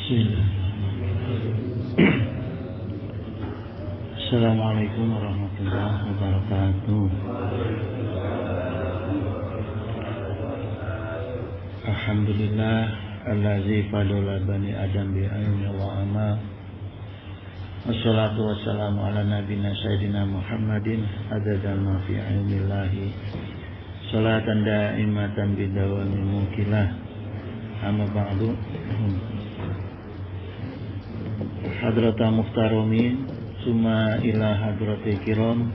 Assalamualaikum warahmatullahi wabarakatuh. Alhamdulillah allazi fadala bani adam bi ilmi wa amal. Wassalatu wassalamu ala nabiyina sayyidina Muhammadin adada ma fi ilmillahi salatan da'imatan bidawami mukilah. Amma ba'du. Hadrata muhtaromin summa ila hadrati kiram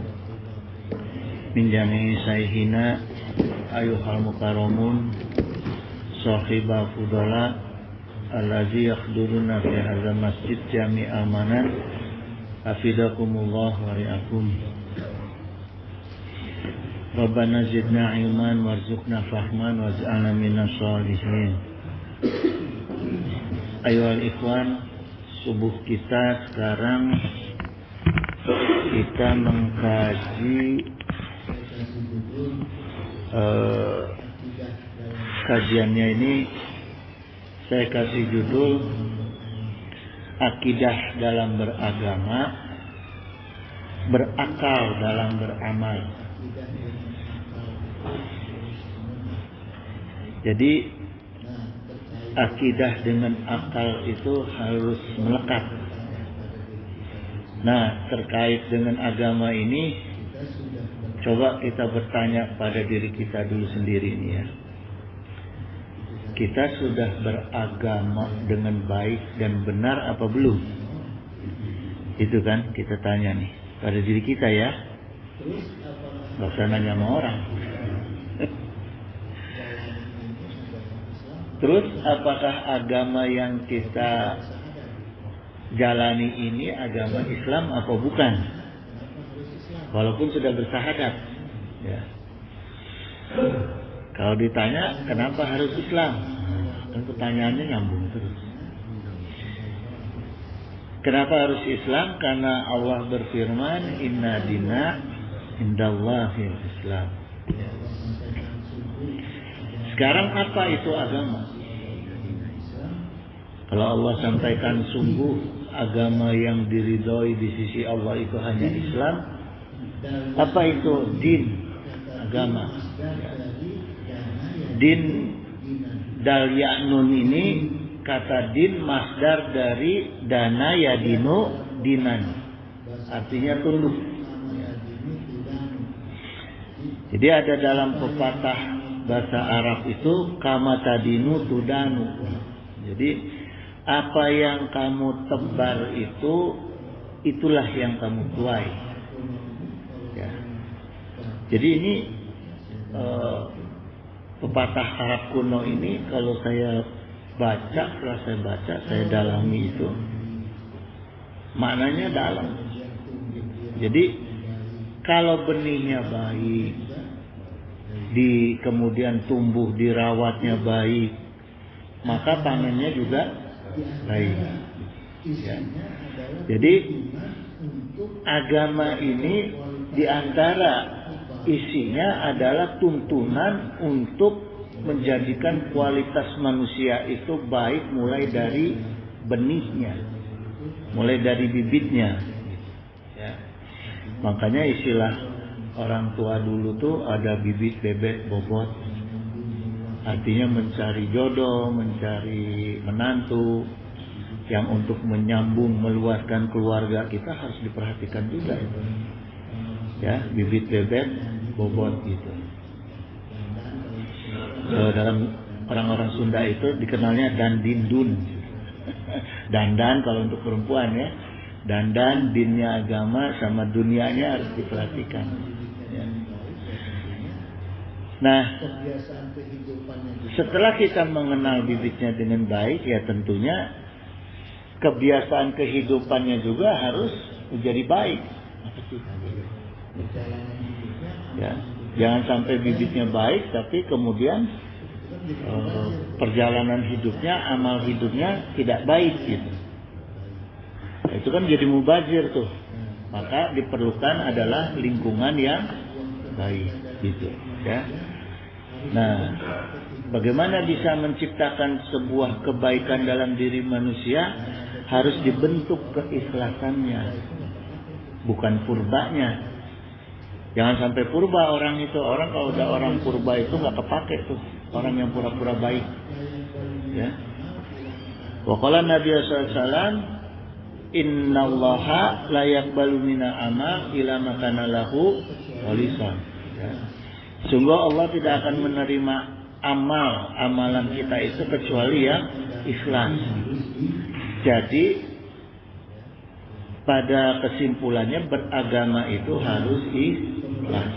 min jami'i sayhina ayuhal mukarramun sahiba fudala allazi yakhduruna fi hadzal masjid jami' amanah hafizakumullah wa ri'akum. Rabbana zidna ilman warzuqna fahman waj'alna minas sholihin. Ayuhal ikhwan, subuh kita sekarang kita mengkaji kajiannya ini saya kasih judul Akidah dalam beragama, berakal dalam beramal. Jadi akidah dengan akal itu harus melekat. Nah, terkait dengan agama ini, coba kita bertanya pada diri kita dulu sendiri ini ya. Kita sudah beragama dengan baik dan benar apa belum? Itu kan kita tanya nih pada diri kita ya. Gak usah nanya sama orang. Terus apakah agama yang kita jalani ini agama Islam apa bukan? Walaupun sudah bersahadat ya. Kalau ditanya kenapa harus Islam, kan pertanyaannya nyambung terus. Kenapa harus Islam? Karena Allah berfirman inna dina indallahil Islam. Sekarang apa itu agama? Kalau Allah sampaikan sungguh agama yang diridhoi di sisi Allah itu hanya Islam. Apa itu din? Agama. Din dal ya nun ini kata din masdar dari dana yadinu dinan. Artinya tunduk. Jadi ada dalam pepatah bahasa Arab itu kama tadinu tudanu. Jadi apa yang kamu tebar itu itulah yang kamu tuai. Ya. Jadi ini pepatah Arab kuno ini kalau saya baca, setelah saya baca, saya dalami itu maknanya dalam. Jadi kalau benihnya baik, kemudian tumbuh dirawatnya baik, maka panennya juga baik. Ya. Jadi agama ini diantara isinya adalah tuntunan untuk menjadikan kualitas manusia itu baik mulai dari benihnya, mulai dari bibitnya. Ya. Makanya istilah orang tua dulu tuh ada bibit, bebek, bobot. Artinya mencari jodoh, mencari menantu yang untuk menyambung, meluaskan keluarga kita harus diperhatikan juga itu. Ya, bibit, bebek, bobot gitu. Dalam orang-orang Sunda itu dikenalnya dandindun. Dandan kalau untuk perempuan ya. Dandan, dinnya agama sama dunianya harus diperhatikan. Ya. Nah, setelah kita mengenal bibitnya dengan baik, ya tentunya kebiasaan kehidupannya juga harus menjadi baik. Ya, jangan sampai bibitnya baik, tapi kemudian perjalanan hidupnya, amal hidupnya tidak baik gitu. Nah, itu kan jadi mubazir tuh. Maka diperlukan adalah lingkungan yang baik gitu. Ya. Nah, Bagaimana bisa menciptakan sebuah kebaikan dalam diri manusia? Harus dibentuk keikhlasannya, bukan purbanya. Jangan sampai purba orang itu. Orang kalau udah orang purba itu nggak kepake tuh. Orang yang pura-pura baik. Ya. Wa qala Nabi sallallahu alaihi wasallam, innallaha la yaqbalu minal amal ila ma kana lahu khalisan. Ya. Sungguh Allah tidak akan menerima amalan kita itu kecuali yang ikhlas. Jadi pada kesimpulannya beragama itu harus ikhlas.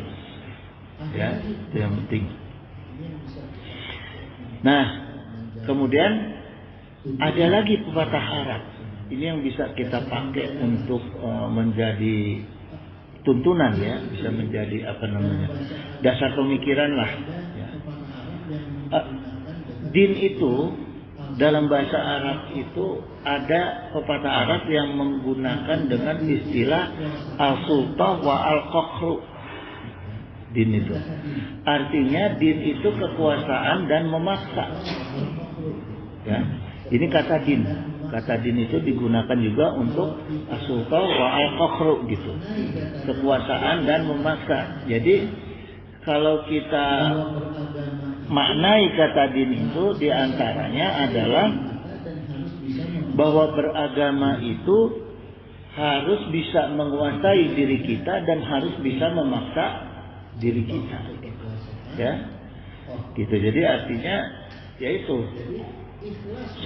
Ya, itu yang penting. Nah, kemudian ada lagi pepatah Arab. Ini yang bisa kita pakai untuk menjadi tuntunan, ya, bisa menjadi dasar pemikiran lah. Ya. Din itu dalam bahasa Arab itu ada pepatah Arab yang menggunakan dengan istilah al-sultah wa al-qakhru. Din itu artinya din itu kekuasaan dan memaksa. Ya, ini kata din. Kata din itu digunakan juga untuk as-sultah wa al-qakhru gitu. Kekuasaan dan memaksa. Jadi kalau kita maknai kata din itu diantaranya adalah bahwa beragama itu harus bisa menguasai diri kita dan harus bisa memaksa diri kita, ya, gitu. Jadi artinya yaitu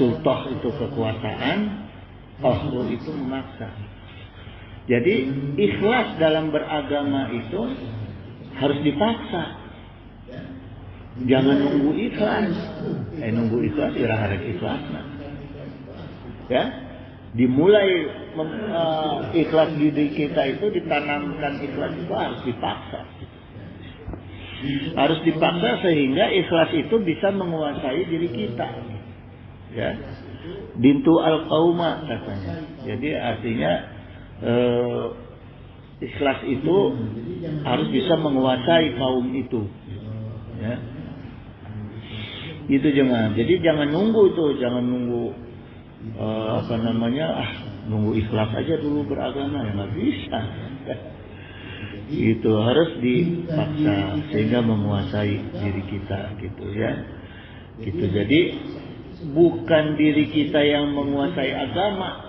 sultah itu kekuasaan, qahrul itu memaksa. Jadi ikhlas dalam beragama itu harus dipaksa. Jangan nunggu ikhlas. Nunggu ikhlas iraharek ikhlas. Ya, dimulai ikhlas diri kita itu ditanamkan ikhlas itu harus dipaksa. Harus dipaksa sehingga ikhlas itu bisa menguasai diri kita. Ya, bintu al-qauma katanya. Jadi artinya ikhlas itu harus bisa menguasai kaum itu. Ya, itu jangan. Jadi jangan nunggu itu, jangan nunggu nunggu ikhlas aja dulu beragama, ya nggak bisa. Itu harus dipaksa sehingga menguasai diri kita, gitu ya. Gitu. Jadi bukan diri kita yang menguasai agama.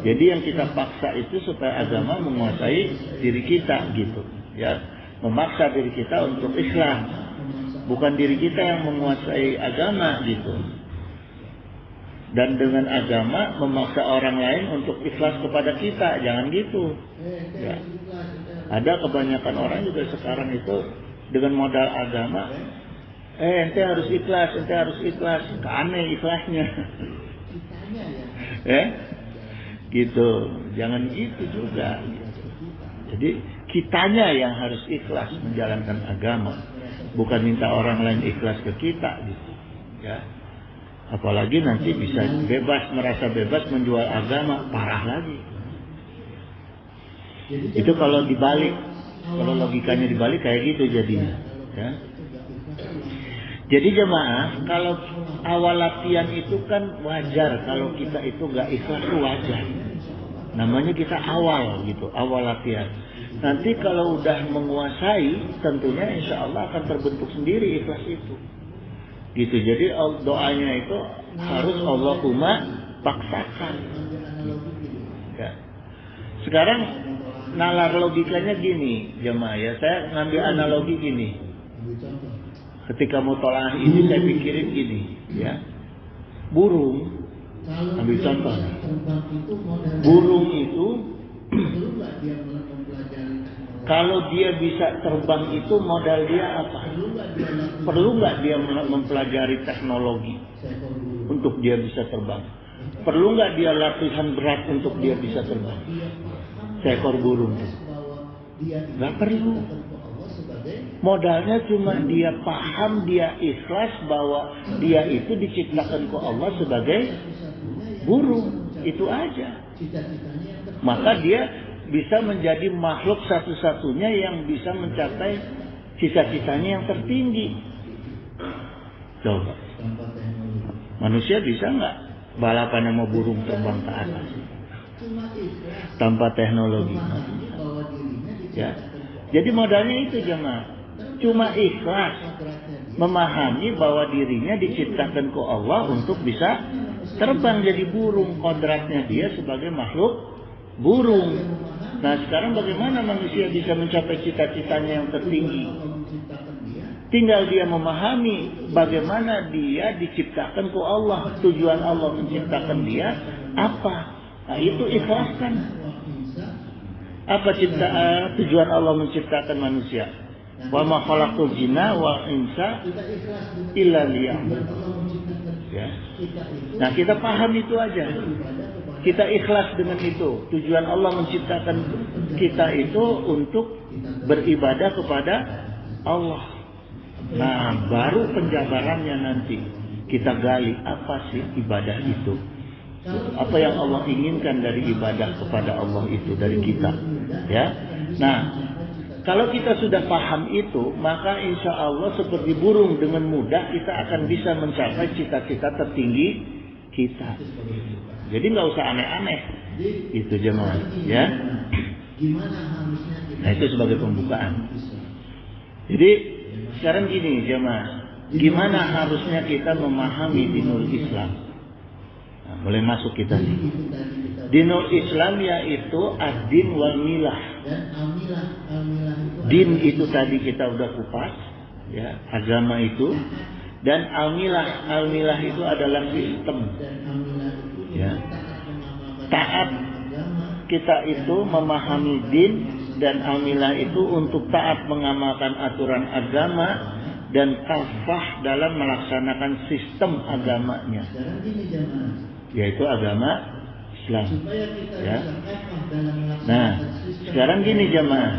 Jadi yang kita paksa itu supaya agama menguasai diri kita, gitu ya. Memaksa diri kita untuk ikhlas, bukan diri kita yang menguasai agama, gitu. Dan dengan agama memaksa orang lain untuk ikhlas kepada kita, jangan gitu. Ya. Ada kebanyakan orang juga sekarang itu dengan modal agama, ente harus ikhlas, aneh ikhlasnya. Gitu, jangan gitu juga. Jadi kitanya yang harus ikhlas menjalankan agama, bukan minta orang lain ikhlas ke kita, gitu. Ya. Apalagi nanti bisa merasa bebas menjual agama, parah lagi. Itu kalau dibalik, kalau logikanya dibalik kayak gitu jadinya. Ya. Jadi jemaah, kalau awal latihan itu kan wajar kalau kita itu nggak ikhlas itu wajar. Namanya kita awal gitu, awal latihan. Nanti kalau udah menguasai, tentunya insya Allah akan terbentuk sendiri ikhlas itu. Gitu. Jadi doanya itu harus Allahumma paksakan. Ya. Sekarang nalar logikanya gini, jemaah ya. Saya ngambil analogi gini. Ketika mutolaah ini saya pikirin gini, ya. Burung, ambil contoh. Burung itu kalau dia bisa terbang itu modal dia apa? Perlu nggak dia mempelajari teknologi untuk dia bisa terbang? Perlu nggak dia latihan berat untuk dia bisa terbang? Seekor burung itu nggak perlu. Modalnya cuma dia paham, dia ikhlas bahwa dia itu diciptakan ke Allah sebagai burung, itu aja. Maka dia bisa menjadi makhluk satu-satunya yang bisa mencapai cita-citanya yang tertinggi. Coba. Manusia bisa nggak balapan sama burung terbang ke atas tanpa teknologi? Ya. Jadi modalnya itu jemaah. Cuma ikhlas memahami bahwa dirinya diciptakan ke Allah untuk bisa terbang jadi burung, kodratnya dia sebagai makhluk burung. Nah sekarang bagaimana manusia bisa mencapai cita-citanya yang tertinggi? Tinggal dia memahami bagaimana dia diciptakan ke Allah, tujuan Allah menciptakan dia apa? Nah itu ikhlaskan. Apa tujuan Allah menciptakan manusia? Wa ma khalaqtul jinna wal insa illa liya'budun. Ya. Nah, kita paham itu aja. Kita ikhlas dengan itu. Tujuan Allah menciptakan kita itu untuk beribadah kepada Allah. Nah, baru penjabarannya nanti kita gali apa sih ibadah itu. Apa yang Allah inginkan dari ibadah kepada Allah itu dari kita, ya. Nah, kalau kita sudah paham itu, maka insya Allah seperti burung dengan mudah kita akan bisa mencapai cita-cita tertinggi kita. Jadi nggak usah aneh-aneh, itu jemaah, ya. Nah itu sebagai pembukaan. Jadi sekarang gini jemaah, gimana harusnya kita memahami dinul Islam? Nah, mulai masuk kita nih. Dinul Islam yaitu ad-din wal milah. Din itu tadi kita udah kupas, ya, agama itu. Dan al-milah, al-milah itu adalah sistem. Ya. Taat kita itu memahami din dan al-milah itu untuk taat mengamalkan aturan agama dan kafah dalam melaksanakan sistem agamanya. Yaitu agama Islam. Ya. Nah, sekarang gini jemaah.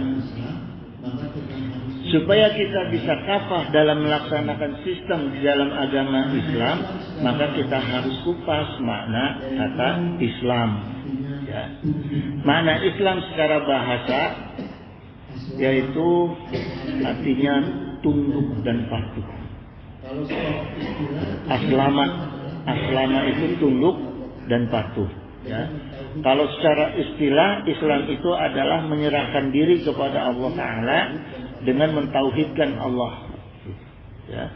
Supaya kita bisa kafah dalam melaksanakan sistem di dalam agama Islam, maka kita harus kupas makna kata Islam. Ya. Makna Islam secara bahasa yaitu artinya tunduk dan patuh. Aslama itu tunduk dan patuh. Ya. Kalau secara istilah Islam itu adalah menyerahkan diri kepada Allah Ta'ala dengan mentauhidkan Allah. Ya.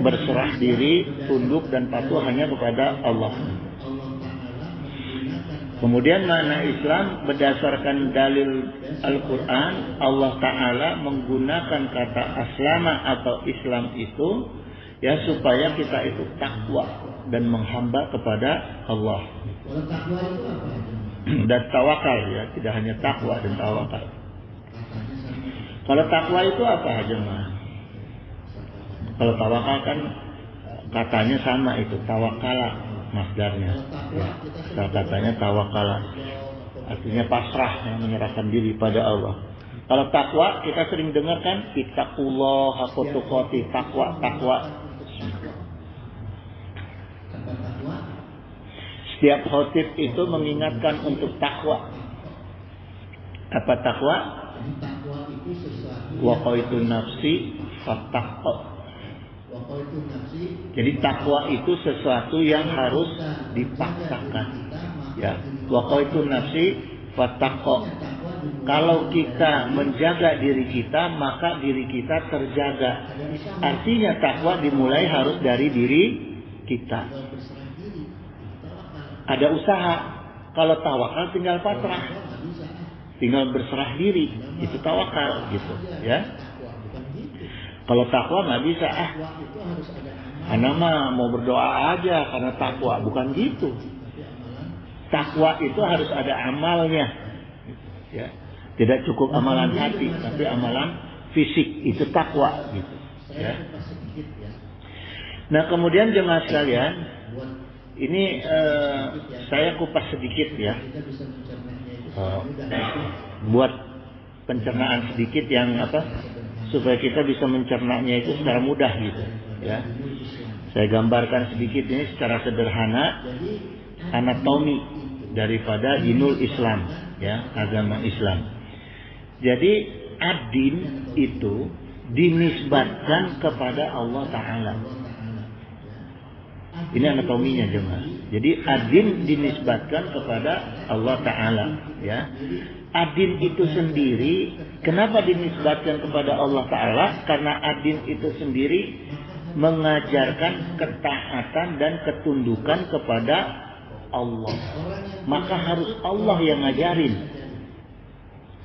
Berserah diri, tunduk dan patuh hanya kepada Allah. Kemudian makna Islam berdasarkan dalil Al-Quran, Allah Ta'ala menggunakan kata aslama atau Islam itu ya supaya kita itu takwa dan menghamba kepada Allah. Dan tawakal ya, tidak hanya takwa dan tawakal. Kalau takwa itu apa aja mah? Kalau tawakal kan katanya sama itu, tawakala masdarnya. Ya, katanya tawakala. Artinya pasrah, yang menyerahkan diri pada Allah. Kalau takwa kita sering dengar kan, ittaqullah haqqa tuqatih, takwa. Setiap khotib itu mengingatkan untuk takwa. Apa takwa? Waqaitu nafsi fattaqwa. Jadi takwa itu sesuatu yang harus dipaksakan. Ya, waqaitu nafsi fattaqwa. Kalau kita menjaga diri kita, maka diri kita terjaga. Artinya takwa dimulai harus dari diri kita. Ada usaha. Kalau tawakal tinggal pasrah, tinggal berserah diri, itu tawakal gitu, ya. Kalau takwa nggak bisa, anak mah mau berdoa aja karena takwa, bukan gitu. Takwa itu harus ada amalnya, ya. Tidak cukup amalan hati, tapi amalan fisik, itu takwa gitu, ya. Nah kemudian jemaah sekalian, ini saya kupas sedikit ya, buat pencernaan sedikit yang supaya kita bisa mencernanya itu secara mudah gitu ya. Saya gambarkan sedikit ini secara sederhana anatomi daripada dinul Islam ya, agama Islam. Jadi ad-din itu dinisbatkan kepada Allah Ta'ala. Ini anatominya jemaah. Jadi adin dinisbatkan kepada Allah Ta'ala, ya. Adin itu sendiri, kenapa dinisbatkan kepada Allah Ta'ala? Karena adin itu sendiri mengajarkan ketaatan dan ketundukan kepada Allah. Maka harus Allah yang ngajarin.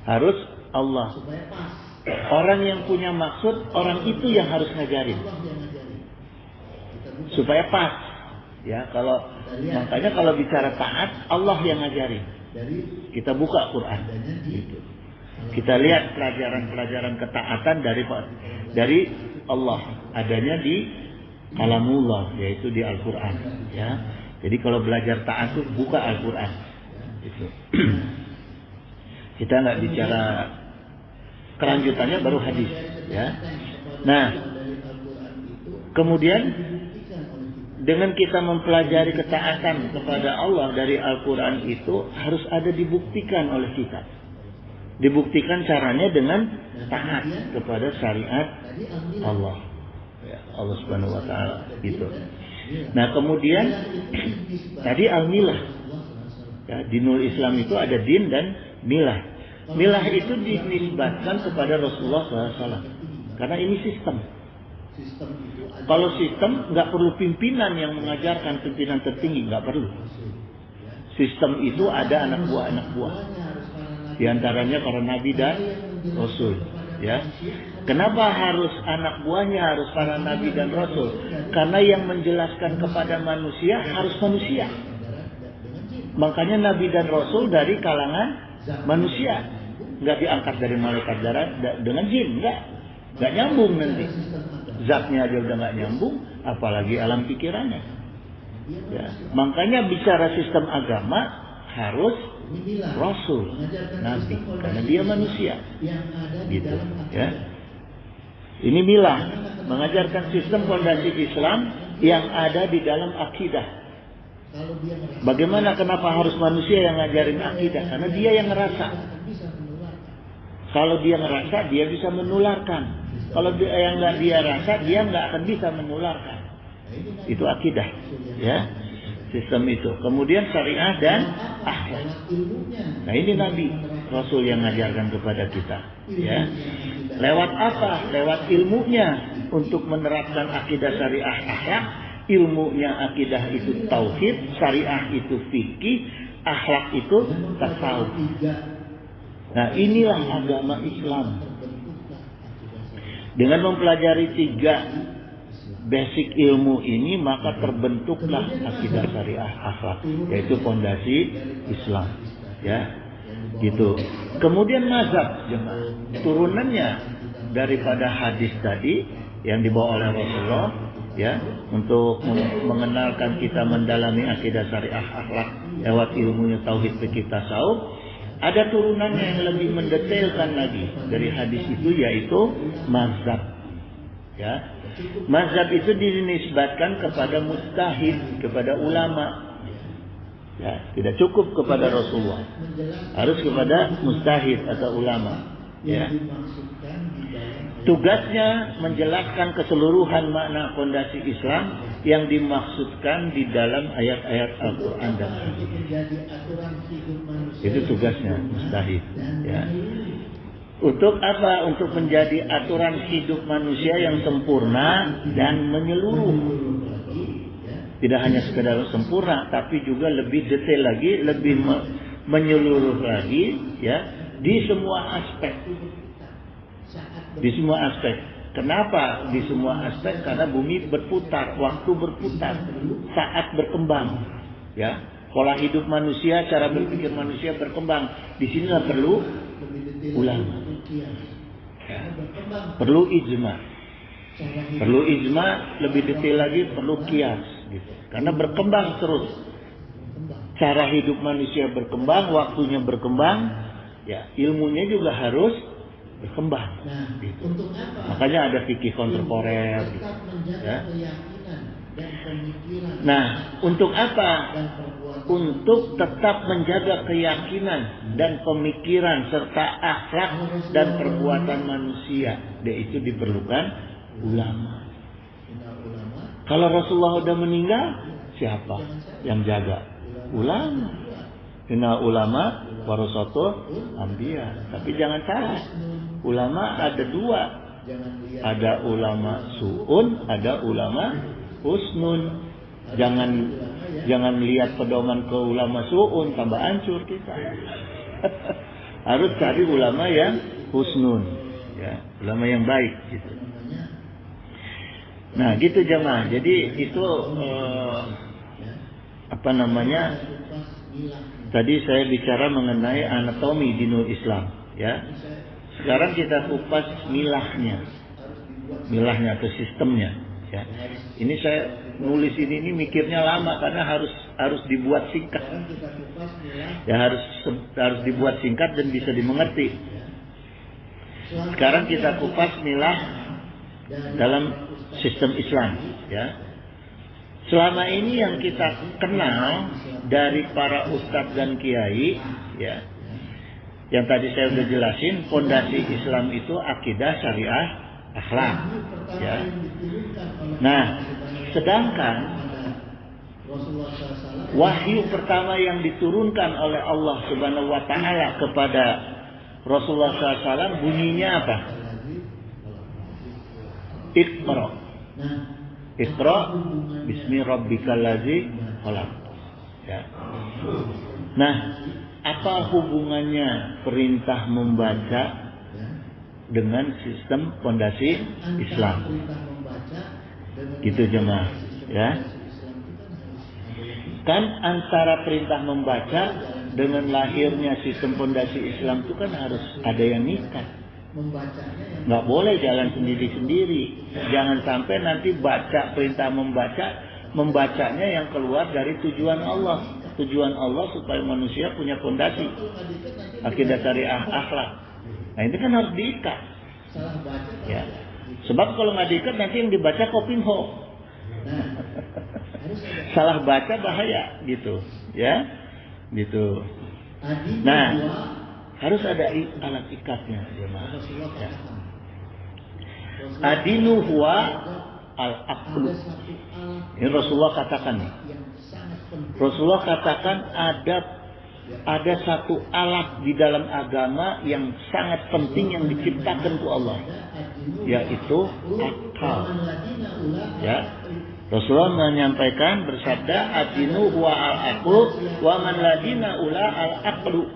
Harus Allah. Orang yang punya maksud, orang itu yang harus ngajarin. Supaya pas. Ya, makanya kalau bicara taat, Allah yang ngajarin. Kita buka Quran. Gitu. Kita lihat pelajaran-pelajaran ketaatan dari Allah. Adanya di kalamullah, yaitu di Al-Quran. Ya. Jadi kalau belajar taat itu buka Al-Quran. Gitu. Kita nggak bicara kelanjutannya baru hadis. Ya. Nah, kemudian dengan kita mempelajari ketaatan kepada Allah dari Al-Quran itu harus ada dibuktikan oleh kita. Dibuktikan caranya dengan taat kepada syariat Allah. Ya, Allah Subhanahu wa Ta'ala gitu. Nah, kemudian tadi al-milah. Ya, dinul Islam itu ada din dan milah. Milah itu dinisbatkan kepada Rasulullah SAW. Karena ini sistem. Kalau sistem nggak perlu pimpinan yang mengajarkan, pimpinan tertinggi nggak perlu. Sistem itu ada anak buah. Di antaranya para nabi dan rasul. Ya, kenapa harus anak buahnya, harus para nabi dan rasul? Karena yang menjelaskan kepada manusia harus manusia. Makanya nabi dan rasul dari kalangan manusia, nggak diangkat dari malaikat darat dengan jin, nggak nyambung nanti. Zatnya aja udah nggak nyambung, apalagi alam pikirannya. Ya, makanya bicara sistem agama harus rasul, nabi, karena dia manusia. Gitu, ya. Ini milah, mengajarkan sistem fondasi Islam yang ada di dalam akidah. Bagaimana, kenapa harus manusia yang ngajarin akidah? Karena dia yang ngerasa. Kalau dia ngerasa, dia bisa menularkan. Kalau yang nggak dia rasa, dia nggak akan bisa menularkan. Itu akidah, ya, sistem itu. Kemudian syariah dan akhlak. Nah, ini Nabi, Rasul yang mengajarkan kepada kita. Ya, lewat apa? Lewat ilmunya untuk menerapkan akidah, syariah, akhlak. Ilmunya akidah itu tauhid, syariah itu fikih, akhlak itu tasawuf. Nah, inilah agama Islam. Dengan mempelajari 3 basic ilmu ini, maka terbentuklah akidah, syariah, akhlak, yaitu fondasi Islam. Ya, gitu. Kemudian mazhab, jemaah, turunannya daripada hadis tadi yang dibawa oleh Rasulullah, ya, untuk mengenalkan kita mendalami akidah, syariah, akhlak lewat ilmunya tauhid, fikih, tasawuf. Ada turunannya yang lebih mendetailkan lagi dari hadis itu, yaitu mazhab. Ya, mazhab itu dinisbatkan kepada mujtahid, kepada ulama. Ya, tidak cukup kepada Rasulullah, harus kepada mujtahid atau ulama. Ya. Tugasnya menjelaskan keseluruhan makna fondasi Islam yang dimaksudkan di dalam ayat-ayat Al-Quran dan hadis. Itu tugasnya mustahid. Ya. Untuk apa? Untuk menjadi aturan hidup manusia yang sempurna dan menyeluruh. Tidak hanya sekedar sempurna, tapi juga lebih detail lagi, lebih menyeluruh lagi, ya, di semua aspek. Di semua aspek. Kenapa di semua aspek? Karena bumi berputar, waktu berputar, saat berkembang. Ya, pola hidup manusia, cara berpikir manusia berkembang. Di sinilah perlu ulama. Ya. Perlu ijma. Perlu ijma, lebih detail lagi perlu kias. Gitu. Karena berkembang terus. Cara hidup manusia berkembang, waktunya berkembang, ya, ilmunya juga harus berkembang. Gitu. Makanya ada fikih kontemporer. Gitu. Ya. Nah, untuk apa untuk tetap menjaga keyakinan dan pemikiran serta akhlak dan perbuatan manusia. Yaitu diperlukan ulama. Kalau Rasulullah sudah meninggal, siapa yang jaga? Ulama. Inna ulama warasatul anbiya. Tapi jangan salah, ulama ada dua. Ada ulama su'un, ada ulama husnun. Jangan lihat pedoman ke ulama su'un, tambah hancur kita. Harus cari ulama yang husnun, ya, ulama yang baik gitu. Nah, gitu jemaah. Jadi itu tadi saya bicara mengenai anatomi dinul Islam, ya. Sekarang kita kupas milahnya atau sistemnya, ya. Ini saya nulis ini mikirnya lama karena harus dibuat singkat. Ya, harus dibuat singkat dan bisa dimengerti. Sekarang kita kupas milah dalam sistem Islam, ya. Selama ini yang kita kenal dari para ustadz dan kiai, ya, yang tadi saya sudah jelasin, fondasi Islam itu akidah, syariah, akhlak, ya. Nah, sedangkan wahyu pertama yang diturunkan oleh Allah Subhanahu wa taala kepada Rasulullah SAW bunyinya apa? Iqra bismi rabbikal ladzi khalaq. Ya. Nah, apa hubungannya perintah membaca dengan sistem fondasi Islam? Gitu jemaah, ya. Kan antara perintah membaca dengan lahirnya sistem fondasi Islam itu kan harus ada yang nikat. Nggak boleh jalan sendiri-sendiri. Jangan sampai nanti baca perintah membacanya yang keluar dari tujuan Allah. Tujuan Allah supaya manusia punya fondasi akidah, syariah, akhlak. Nah, ini kan harus diikat. Ya. Sebab kalau nggak diikat nanti yang dibaca kopinho. Salah baca bahaya gitu, ya. Gitu. Nah, harus ada alat ikatnya, jemaah. Ya. Adinu huwa al-aqlu. Ini Rasulullah katakan nih. Rasulullah katakan ada satu alat di dalam agama yang sangat penting yang diciptakan oleh Allah, yaitu akal. Ya. Rasulullah menyampaikan bersabda, adinu huwa al-aqlu wa man ladina ula al-aqlu.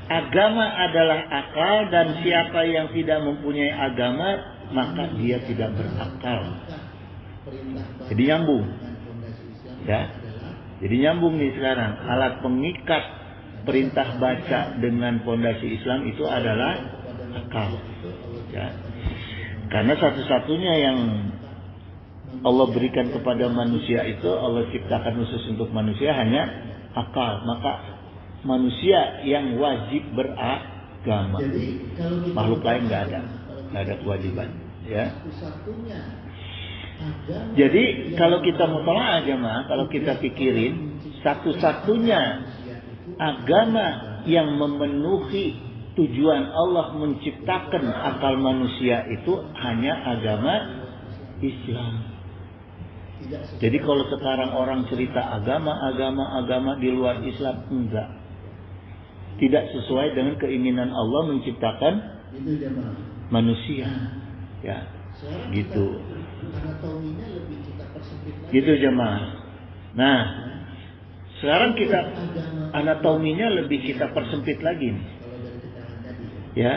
Agama adalah akal dan siapa yang tidak mempunyai agama maka dia tidak berakal. Jadi nyambung. Ya. Jadi nyambung nih sekarang. Alat pengikat perintah baca dengan fondasi Islam itu adalah akal. Ya. Karena satu-satunya yang Allah berikan kepada manusia itu, Allah ciptakan khusus untuk manusia hanya akal. Maka manusia yang wajib beragama. Makhluk lain nggak ada kewajiban. Ya. Jadi kalau kita mutola'ah jemaah, kalau kita pikirin, satu-satunya agama yang memenuhi tujuan Allah menciptakan akal manusia itu hanya agama Islam. Jadi kalau sekarang orang cerita agama di luar Islam, enggak. Tidak sesuai dengan keinginan Allah menciptakan manusia. Ya, gitu. Gitu jemaah. Nah, sekarang kita anatominya lebih kita persempit lagi nih. Ya.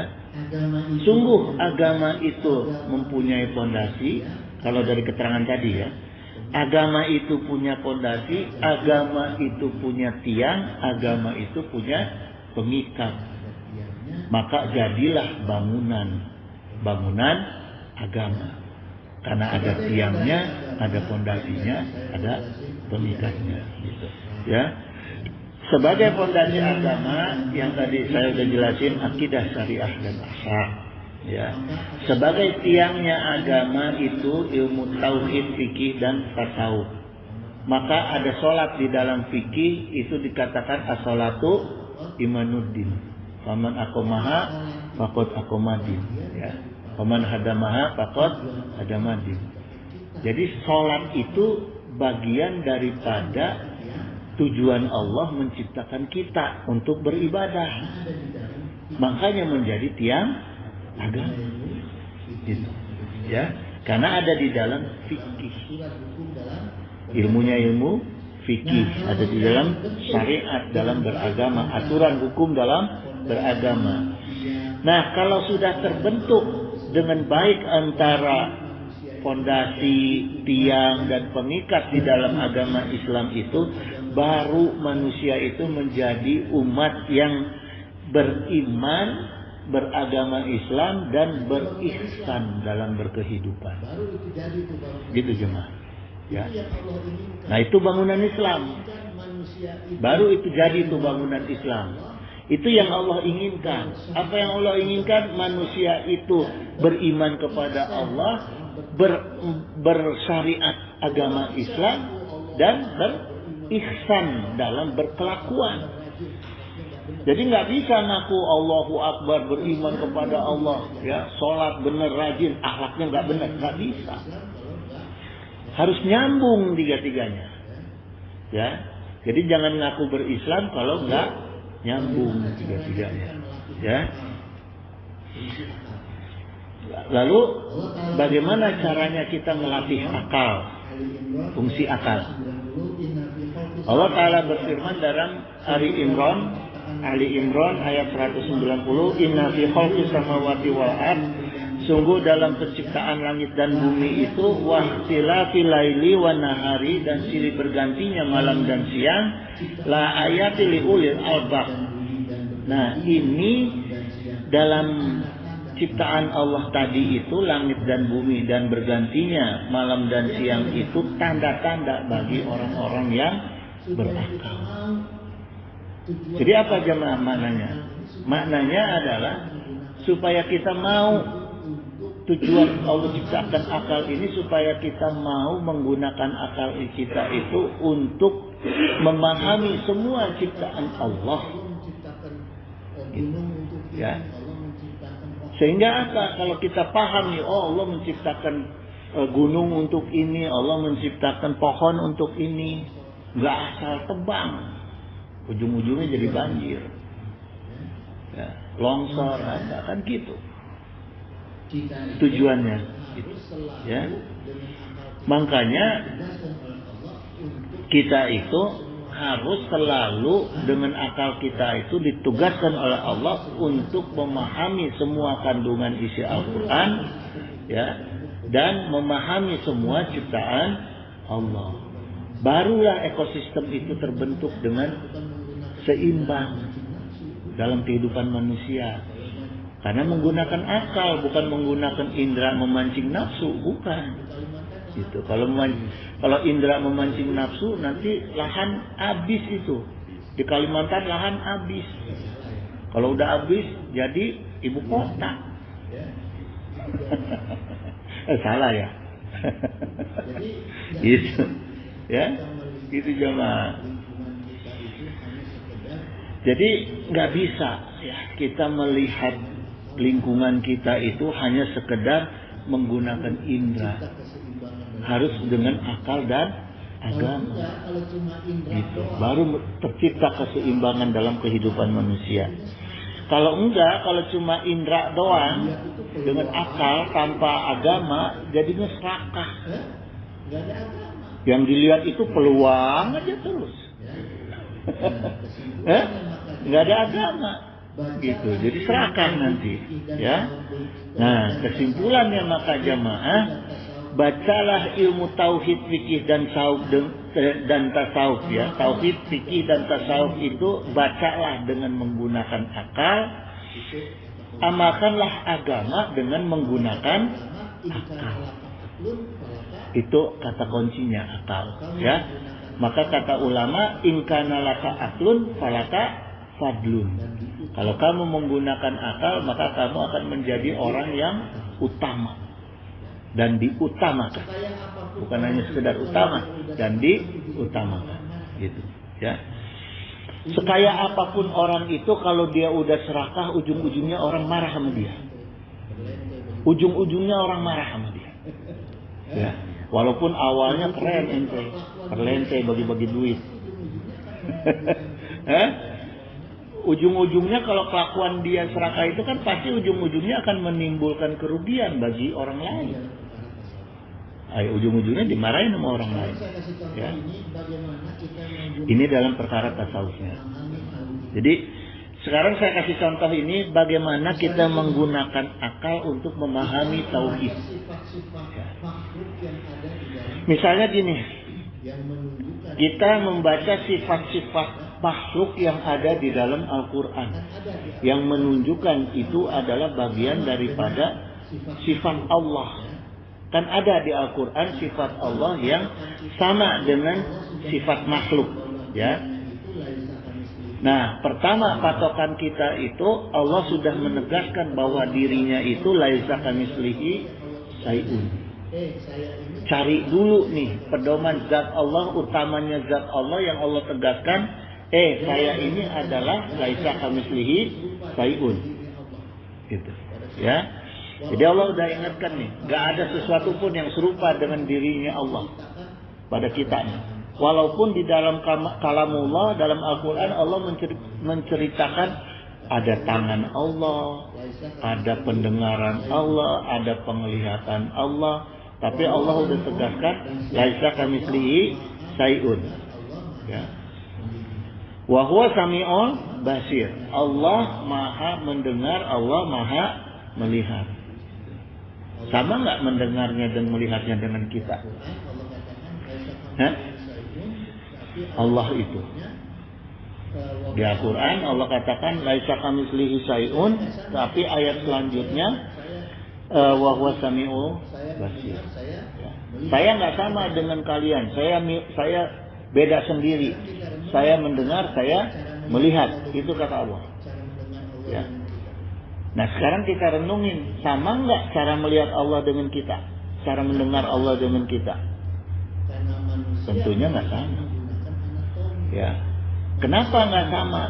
Sungguh agama itu mempunyai fondasi. Kalau dari keterangan tadi ya, agama itu punya fondasi, agama itu punya tiang, agama itu punya pengikat. Maka jadilah bangunan agama. Karena ada tiangnya, ada fondasinya, ada pengikatnya, gitu. Ya. Sebagai fondasi agama yang tadi saya sudah jelasin, akidah, syariah dan akhlak. Ya. Sebagai tiangnya agama itu ilmu tauhid, fikih dan tasawuf. Maka ada sholat di dalam fikih itu dikatakan as-sholatu imanuddin. Faman aqamaha faqad aqamadin, ya. Faman hadamaha faqad hadamadin. Jadi sholat itu bagian daripada tujuan Allah menciptakan kita untuk beribadah. Makanya menjadi tiang agama. Gitu. Ya, karena ada di dalam fikih. Ilmunya ilmu fikih, ada di dalam syariat, dalam beragama, aturan hukum dalam beragama. Nah, kalau sudah terbentuk dengan baik antara fondasi, tiang, dan pengikat di dalam agama Islam itu, baru manusia itu menjadi umat yang beriman, beragama Islam, dan berihsan dalam berkehidupan. Gitu jemaah. Ya. Nah, itu bangunan Islam. Baru itu jadi itu bangunan Islam. Itu yang Allah inginkan. Apa yang Allah inginkan? Manusia itu beriman kepada Allah, bersyariat agama Islam, dan berihsan dalam berkelakuan. Jadi nggak bisa ngaku Allahu Akbar, beriman kepada Allah, ya, sholat bener, rajin, akhlaknya nggak bener, nggak bisa. Harus nyambung tiga-tiganya, ya. Jadi jangan ngaku berislam kalau nggak nyambung tiga-tiganya, ya. Lalu bagaimana caranya kita melatih akal, fungsi akal? Allah Ta'ala berfirman dalam Ali Imran ayat 190, Inna fi khalqis samawati wal ard, sungguh dalam penciptaan langit dan bumi itu, wahtilafil laili wan nahari, dan silih bergantinya malam dan siang, la ayatil liulil albab. Nah, ini dalam ciptaan Allah tadi itu, langit dan bumi dan bergantinya malam dan siang itu tanda-tanda bagi orang-orang yang berakal. Jadi apa jemaah maknanya? Maknanya adalah supaya kita mau, tujuan Allah ciptakan akal ini supaya kita mau menggunakan akal kita itu untuk memahami semua ciptaan Allah. Gitu. Ya. Sehingga apa? Kalau kita paham nih, oh Allah menciptakan gunung untuk ini, Allah menciptakan pohon untuk ini, nggak asal tebang, ujung-ujungnya jadi banjir, ya, longsor, apa kan gitu. Tujuannya, gitu. Ya. Makanya kita itu harus selalu dengan akal kita itu ditugaskan oleh Allah untuk memahami semua kandungan isi Al-Quran, ya, dan memahami semua ciptaan Allah. Barulah ekosistem itu terbentuk dengan seimbang dalam kehidupan manusia. Karena menggunakan akal, bukan menggunakan indera memancing nafsu, bukan. Gitu. Kalau indera memancing nafsu, nanti lahan habis itu. Di Kalimantan lahan habis. Kalau udah habis, jadi ibu kota. Salah ya. Gitu. Ya, gitu jemaah. Jadi nggak bisa ya kita melihat lingkungan kita itu hanya sekedar menggunakan indera. Harus dengan akal dan agama. Gitu. Baru tercipta keseimbangan dalam kehidupan manusia. Kalau enggak, kalau cuma indera doang dengan akal tanpa agama, jadinya serakah. Yang dilihat itu peluang aja terus. Nggak ada agama. Gitu. Jadi serakah nanti, ya. Nah, kesimpulannya maka jamaah, bacalah ilmu tauhid, fikih dan tasawuf, ya. Tauhid, fikih dan tasawuf itu bacalah dengan menggunakan akal. Amalkanlah agama dengan menggunakan akal. Itu kata kuncinya, akal, ya. Maka kata ulama, in kana laka aklun falaka fadlun. Kalau kamu menggunakan akal, maka kamu akan menjadi orang yang utama dan diutamakan. Bukan hanya sekedar utama dan diutamakan, gitu ya. Sekaya apapun orang itu, kalau dia udah serakah, ujung-ujungnya orang marah sama dia. Ujung-ujungnya orang marah sama dia. Ya, walaupun awalnya keren ente, perlente bagi-bagi duit. Ujung-ujungnya kalau kelakuan dia serakah itu kan pasti ujung-ujungnya akan menimbulkan kerugian bagi orang lain. Ujung-ujungnya dimarahin sama orang lain. Ya. Ini dalam perkara tasawufnya. Jadi sekarang saya kasih contoh ini bagaimana kita menggunakan akal untuk memahami tauhid. Ya. Misalnya gini, kita membaca sifat-sifat makhluk yang ada di dalam Al-Quran, yang menunjukkan itu adalah bagian daripada sifat Allah. Kan ada di Al-Quran sifat Allah yang sama dengan sifat makhluk, ya. Nah, pertama patokan kita itu Allah sudah menegaskan bahwa dirinya itu laisa kamitslihi syai'un. Cari dulu nih pedoman zat Allah, utamanya zat Allah yang Allah tegaskan. Saya ini adalah laisa kamitslihi syai'un. Gitu. Ya. Jadi Allah udah ingatkan nih, enggak ada sesuatu pun yang serupa dengan dirinya Allah pada kita nih. Walaupun di dalam kalamullah, dalam Al-Qur'an Allah menceritakan ada tangan Allah, ada pendengaran Allah, ada penglihatan Allah, tapi Allah udah tegaskan laisa kamitslihi syai'un. Ya. Wa huwa sami'ul basir. Allah Maha mendengar, Allah Maha melihat. Sama enggak mendengarnya dan melihatnya dengan kita? Allah itu. Di Al-Quran Allah katakan laisa kamitslihi syai'un, tapi ayat selanjutnya wa huwa sami'ul basir. Ya. Saya enggak sama dengan kalian. Saya beda sendiri. Saya mendengar, saya melihat. Itu kata Allah. Ya. Nah sekarang kita renungin, sama enggak cara melihat Allah dengan kita? Cara mendengar Allah dengan kita? Tentunya enggak sama. Ya. Kenapa enggak sama?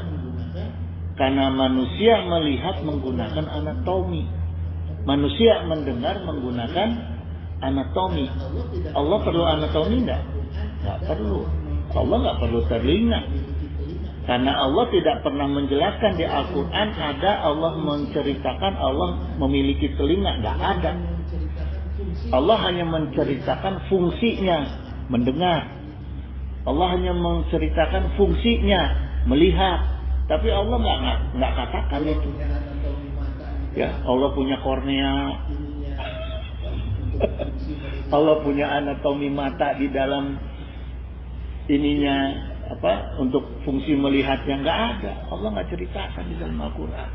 Karena manusia melihat menggunakan anatomi. Manusia mendengar menggunakan anatomi. Allah perlu anatomi enggak? Enggak perlu. Allah enggak perlu telinga. Karena Allah tidak pernah menjelaskan di Al-Quran ada Allah menceritakan Allah memiliki telinga. Enggak ada. Allah hanya menceritakan fungsinya mendengar. Allah hanya menceritakan fungsinya melihat. Tapi Allah enggak katakan itu. Ya, Allah punya kornea. Allah punya anatomi mata di dalam ininya untuk fungsi melihatnya enggak ada. Allah enggak ceritakan di dalam Al-Quran.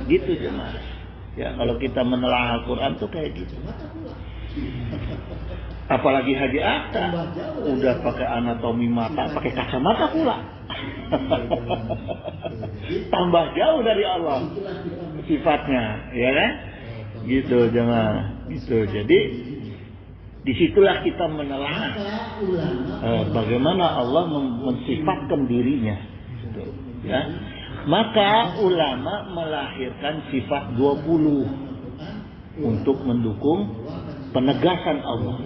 Gitu jemaah. Ya, kalau kita menelaah Al-Quran tuh kayak gitu. Apalagi Haji Akta udah pakai anatomi mata, pakai kacamata pula. Tambah jauh dari Allah sifatnya, ya kan? Gitu jemaah. Gitu. Jadi disitulah kita menelaah bagaimana Allah mensifatkan dirinya, gitu, ya. Maka ulama melahirkan sifat 20 untuk mendukung penegasan Allah.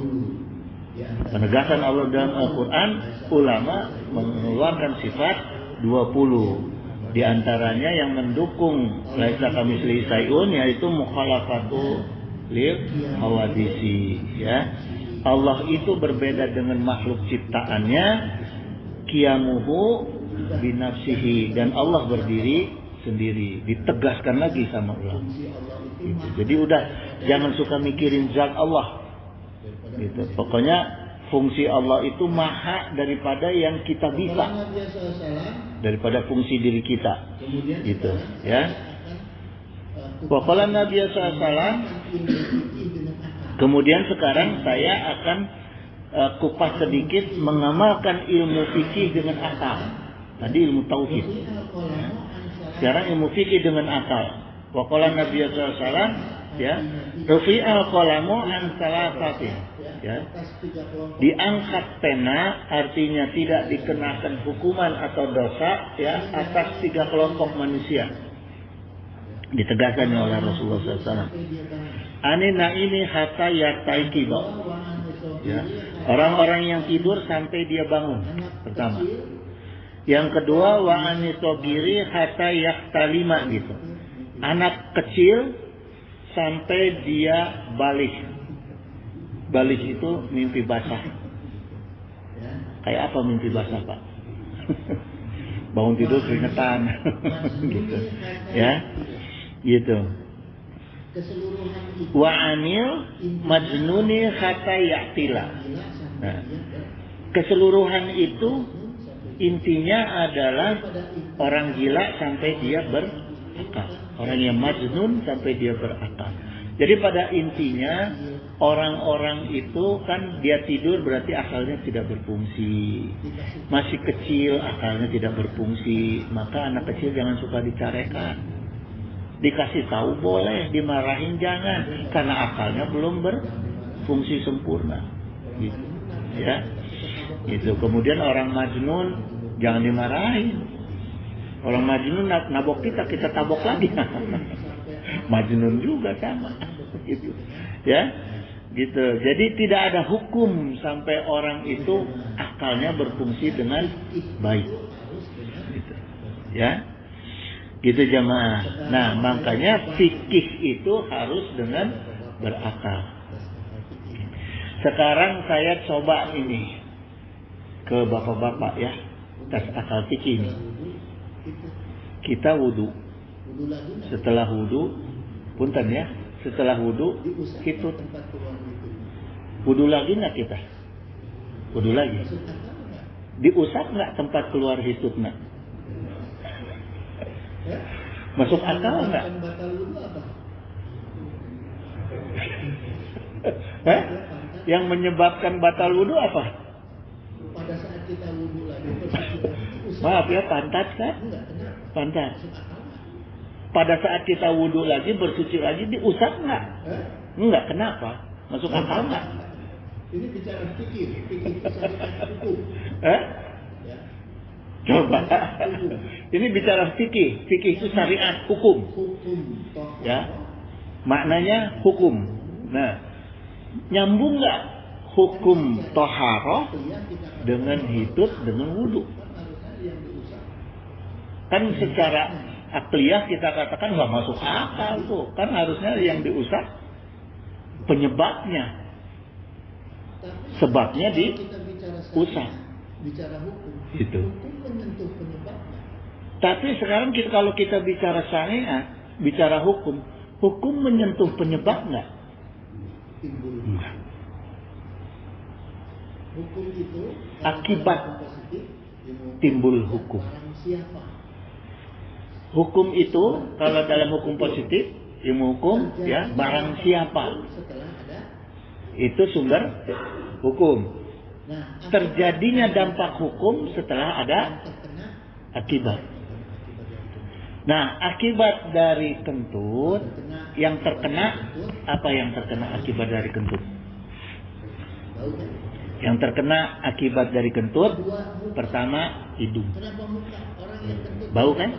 Penegasan Allah dalam Al-Quran, ulama mengeluarkan sifat 20. Di antaranya yang mendukung laisa kamitslihi syai'un yaitu mukhalafatu lil hawadisi, ya. Allah itu berbeda dengan makhluk ciptaannya, qiyamuhu binafsihi, dan Allah berdiri sendiri. Ditegaskan lagi sama ulama. Gitu. Jadi udah jangan suka mikirin zat Allah. Gitu. Pokoknya fungsi Allah itu maha daripada yang kita bisa, daripada fungsi diri kita. Gitu, ya. Waqala Nabi sallallahu. Kemudian sekarang saya akan kupas sedikit mengamalkan ilmu fikih dengan akal. Tadi ilmu tauhid. Sekarang ilmu fikih dengan akal. Waqala Nabi sallallahu ya, rufi'al qalamu an salasatin, ya, diangkat pena artinya tidak dikenakan hukuman atau dosa, ya, atas 3 kelompok manusia. Ditegaskan oleh Rasulullah SAW. Anina ini hatta yartaikido, ya, orang-orang yang tidur sampai dia bangun. Pertama. Yang kedua, wa anisogiri hatta yaktalima, gitu. Anak kecil sampai dia balik. Balik itu mimpi basah. Kayak apa mimpi basah, Pak? Bangun tidur keringetan. Gitu. Ya. Gitu. Wa anil majnuni hatta ya'tila. Nah, keseluruhan itu intinya adalah orang gila sampai dia berakal. Orang yang majnun sampai dia berakal. Jadi pada intinya orang-orang itu kan dia tidur berarti akalnya tidak berfungsi. Masih kecil akalnya tidak berfungsi. Maka anak kecil jangan suka dicarekan. Dikasih tahu boleh, dimarahin jangan. Karena akalnya belum berfungsi sempurna. Gitu. Ya. Gitu. Kemudian orang majnun jangan dimarahin. Orang majnun nabok kita tabok lagi. Majnun juga sama. Gitu. Ya. Gitu. Jadi tidak ada hukum sampai orang itu akalnya berfungsi dengan baik. Gitu. Ya. Gitu jamaah. Nah, makanya fikih itu harus dengan berakal. Sekarang saya coba ini ke bapak-bapak ya, tes akal fikih ini. Kita wudu. Setelah wudu, punten ya, setelah wudu hitut. Wudu lagi nggak kita? Wudu lagi. Diusap nggak tempat keluar hitutnya? Masuk akal nggak? Yang menyebabkan batal wudu apa? Pada saat kita wudu lagi. Maaf ya, pantat kan? Pantat. Pada saat kita wudu lagi, bersuci lagi, diusap nggak? Enggak, kenapa? Masuk akal nggak? Ini bicara fikih hukum. Coba. Ini bicara fikih. Fikih itu syariat, hukum. Ya. Maknanya hukum. Nah, nyambung nggak hukum toharoh dengan hitut dengan wudu? Kan secara akliyah kita katakan nggak masuk akal tuh. Kan harusnya yang diusap penyebabnya. Sebabnya diusap. Bicara hukum. Itu. Hukum menyentuh penyebabnya. Tapi sekarang kalau kita bicara syariat, bicara hukum, hukum menyentuh penyebab nggak? Timbul. Enggak. Hukum itu Akibat timbul hukum. Siapa? Hukum itu kalau dalam hukum positif, ilmu hukum ya, barang siapa? Setelah ada Itu sumber hukum. Terjadinya dampak hukum setelah ada akibat. Nah, akibat dari kentut yang terkena, apa yang terkena akibat dari kentut? Yang terkena akibat dari kentut, pertama hidung. Bau kan?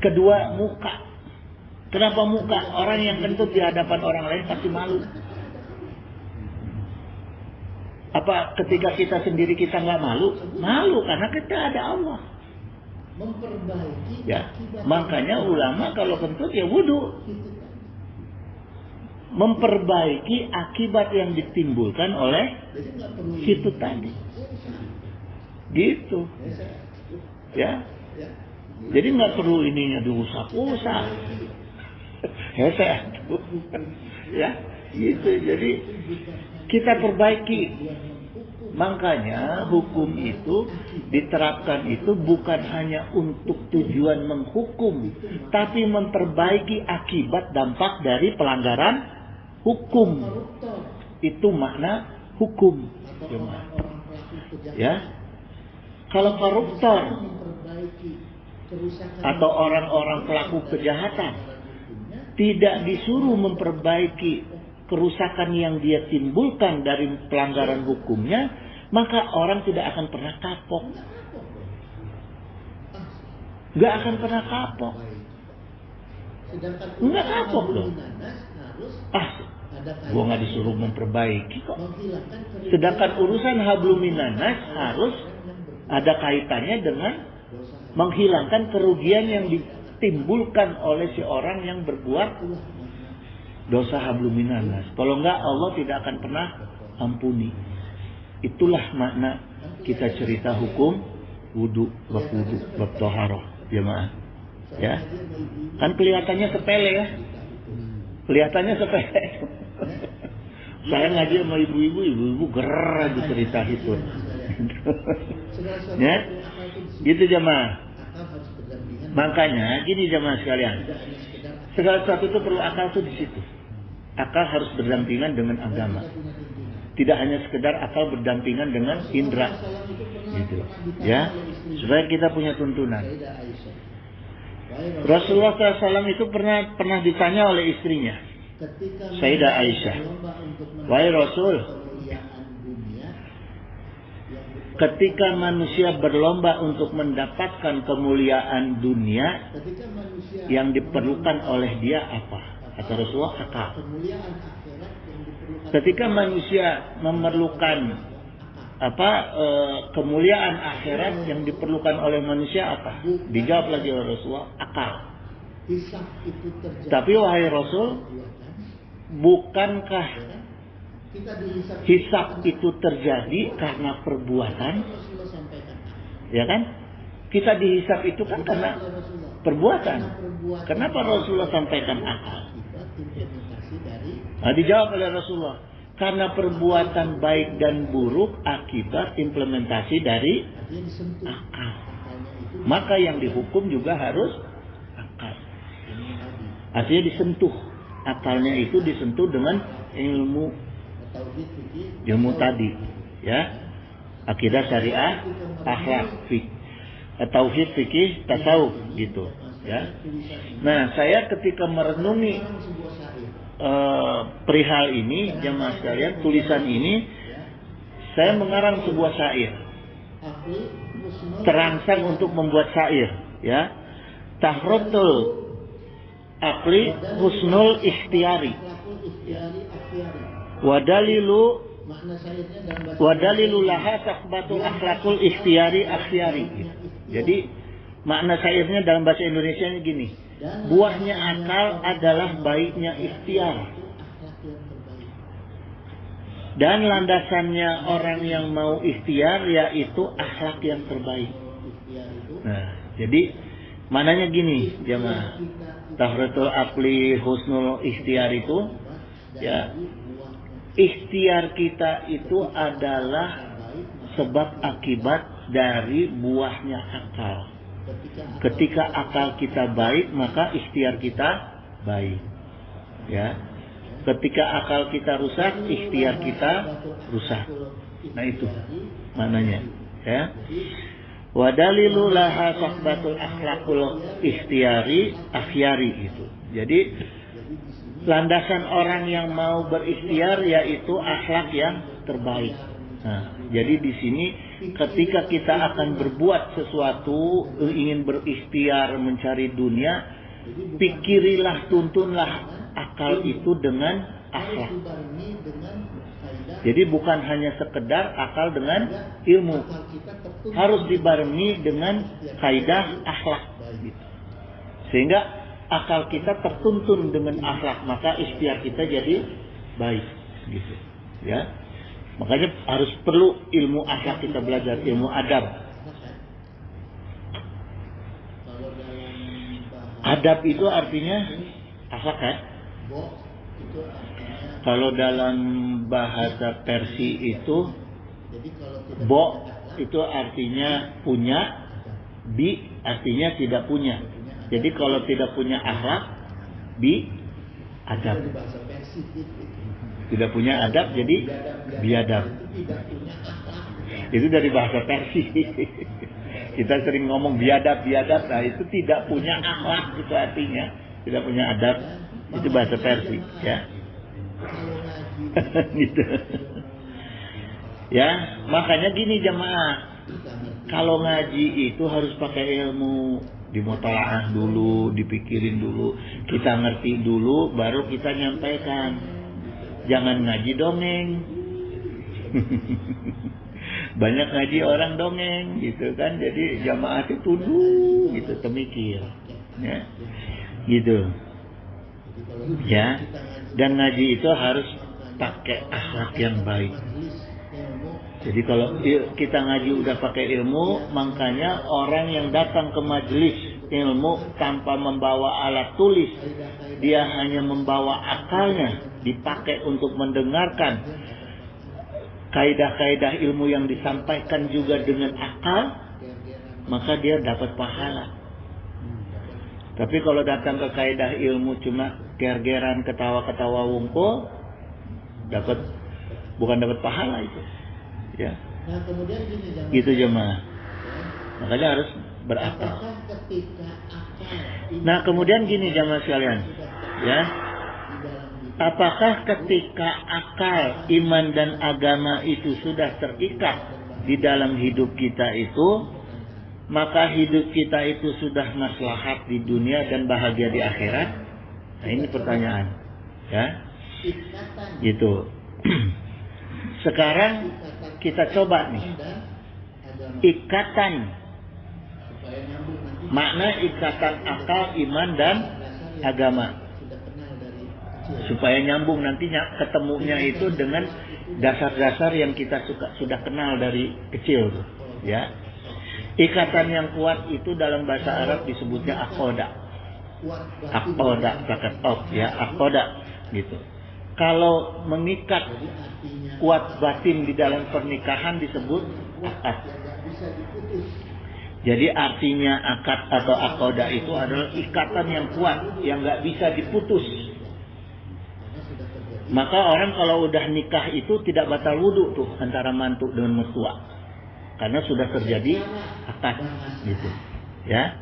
Kedua muka. Kenapa muka? Orang yang kentut di hadapan orang lain pasti malu. Apa ketika kita sendiri kita nggak malu? Malu karena kita ada Allah. Memperbaiki. Ya, makanya ulama kalau kentut ya wudu. Memperbaiki akibat yang ditimbulkan oleh situ tadi. Gitu. Ya. Jadi nggak perlu ininya diusap-usap. Heseh. Ya, gitu. Jadi kita perbaiki. Makanya hukum itu diterapkan itu bukan hanya untuk tujuan menghukum, tapi memperbaiki akibat dampak dari pelanggaran hukum. Itu makna hukum. Ya. Kalau koruptor atau orang-orang pelaku kejahatan, tidak disuruh memperbaiki kerusakan yang dia timbulkan dari pelanggaran hukumnya, maka orang tidak akan pernah kapok. Nggak akan pernah kapok. Sedangkan Nggak kapok dong. nanas harus Gua nggak disuruh memperbaiki kok. menghilangkan kerugian Sedangkan urusan habluminanas harus ada kaitannya dengan menghilangkan kerugian yang ditimbulkan oleh si orang yang berbuat dosa habluminanas. Kalau enggak, Allah tidak akan pernah ampuni. Itulah makna kita cerita hukum wudu, bab toharoh, jemaah. Ya, kan kelihatannya sepele ya. Kelihatannya sepele. Saya ngaji sama ibu-ibu gerer aja cerita itu. Ya, gitu jemaah. Makanya gini jemaah sekalian, segala sesuatu itu perlu akal tuh di situ. Akal harus berdampingan dengan agama. Tidak hanya sekedar akal berdampingan dengan indera, gitu. Ya, supaya kita punya tuntunan. Rasulullah SAW itu pernah ditanya oleh istrinya, Sayyidah Aisyah, wahai Rasul, ketika manusia berlomba untuk mendapatkan kemuliaan dunia, yang diperlukan oleh dia apa? Kata Rasulullah, akal. Ketika manusia memerlukan kemuliaan akhirat, yang diperlukan oleh manusia apa? Dijawab lagi oleh Rasulullah, akal. Tapi wahai Rasul, bukankah hisab itu terjadi karena perbuatan? Ya kan? Kita dihisab itu kan karena perbuatan. Kenapa Rasulullah sampaikan akal? Nah, dijawab oleh Rasulullah, karena perbuatan baik dan buruk akibat implementasi dari akal. Maka yang dihukum juga harus akal. Artinya disentuh. Akalnya itu disentuh dengan ilmu tadi, ya. Akidah, syariah, akhlak, tauhid, fikih, tasawuf, gitu, ya. Nah, saya ketika merenungi perihal ini, jemaah sekalian, tulisan ini, saya mengarang sebuah syair. Terangsang untuk membuat syair, ya. Tahrotul akli husnul ikhtiyari. Wadalilu laha sakbatul akhlakul ikhtiyari akhtiyari. Jadi makna syairnya dalam bahasa Indonesia ini gini. Buahnya akal adalah baiknya ikhtiar. Dan landasannya orang yang mau ikhtiar yaitu akhlak yang terbaik. Nah, jadi mananya gini, jemaah. Tahratul akli husnul ikhtiar itu, ya, ikhtiar kita itu adalah sebab akibat dari buahnya akal. Ketika akal kita baik, maka ikhtiar kita baik, ya. Ketika akal kita rusak, ikhtiar kita rusak. Nah, itu maknanya, ya. Wa dalilu laha sahbatul akhlakul ikhtiyari akhyari itu. Jadi landasan orang yang mau berikhtiar yaitu akhlak yang terbaik. Nah, jadi di sini ketika kita akan berbuat sesuatu, ingin berikhtiar mencari dunia, pikirilah, tuntunlah akal itu dengan akhlak. Jadi bukan hanya sekedar akal dengan ilmu, harus dibarengi dengan kaidah akhlak. Sehingga akal kita tertuntun dengan akhlak, maka ikhtiar kita jadi baik, gitu. Ya, makanya harus perlu ilmu akhlak, kita belajar ilmu adab. Adab itu artinya akhlak, kan? Kalau dalam bahasa Persia itu bo itu artinya punya, bi artinya tidak punya. Jadi kalau tidak punya akhlak, bi adab. Tidak punya adab jadi biadab. Itu dari bahasa Persia. Kita sering ngomong biadab, nah itu tidak punya akhlak, itu artinya tidak punya adab, Itu bahasa Persia, ya. Kalau ngaji Gitu. Ya, makanya gini jamaah. Kalau ngaji itu harus pakai ilmu, dimutalaah dulu, dipikirin dulu, kita ngerti dulu, baru kita nyampaikan. Jangan ngaji dongeng. Banyak ngaji orang dongeng, gitu kan? Jadi jamaah itu tunduk, gitu, temikir, ya, gitu, ya. Dan ngaji itu harus pakai akhlak yang baik. Jadi kalau kita ngaji udah pakai ilmu, makanya orang yang datang ke majelis ilmu tanpa membawa alat tulis, dia hanya membawa akalnya, dipakai untuk mendengarkan kaidah-kaidah ilmu yang disampaikan juga dengan akal, maka dia dapat pahala. Tapi kalau datang ke kaidah ilmu cuma ger-geran, ketawa-ketawa wungkul, bukan dapat pahala itu. Ya. Nah, kemudian gini jamaah. Gitu jemaah. Makanya harus berakal. Apakah ketika akal Nah, kemudian gini jemaah sekalian, ya. Apakah ketika akal, iman dan agama itu sudah terikat di dalam hidup kita itu, maka hidup kita itu sudah maslahat di dunia dan bahagia di akhirat? Nah, ini pertanyaan, ya. Gitu. Sekarang kita coba nih, ikatan, makna ikatan akal, iman dan agama, supaya nyambung nantinya ketemunya itu dengan dasar-dasar yang kita sudah kenal dari kecil, ya. Ikatan yang kuat itu dalam bahasa Arab disebutnya akoda, ya, akoda, gitu. Kalau mengikat kuat batin di dalam pernikahan disebut akad. Jadi artinya akad atau akoda itu adalah ikatan yang kuat yang nggak bisa diputus. Maka orang kalau udah nikah itu tidak batal wudhu tuh antara mantu dengan mertua, karena sudah terjadi akad, gitu, ya.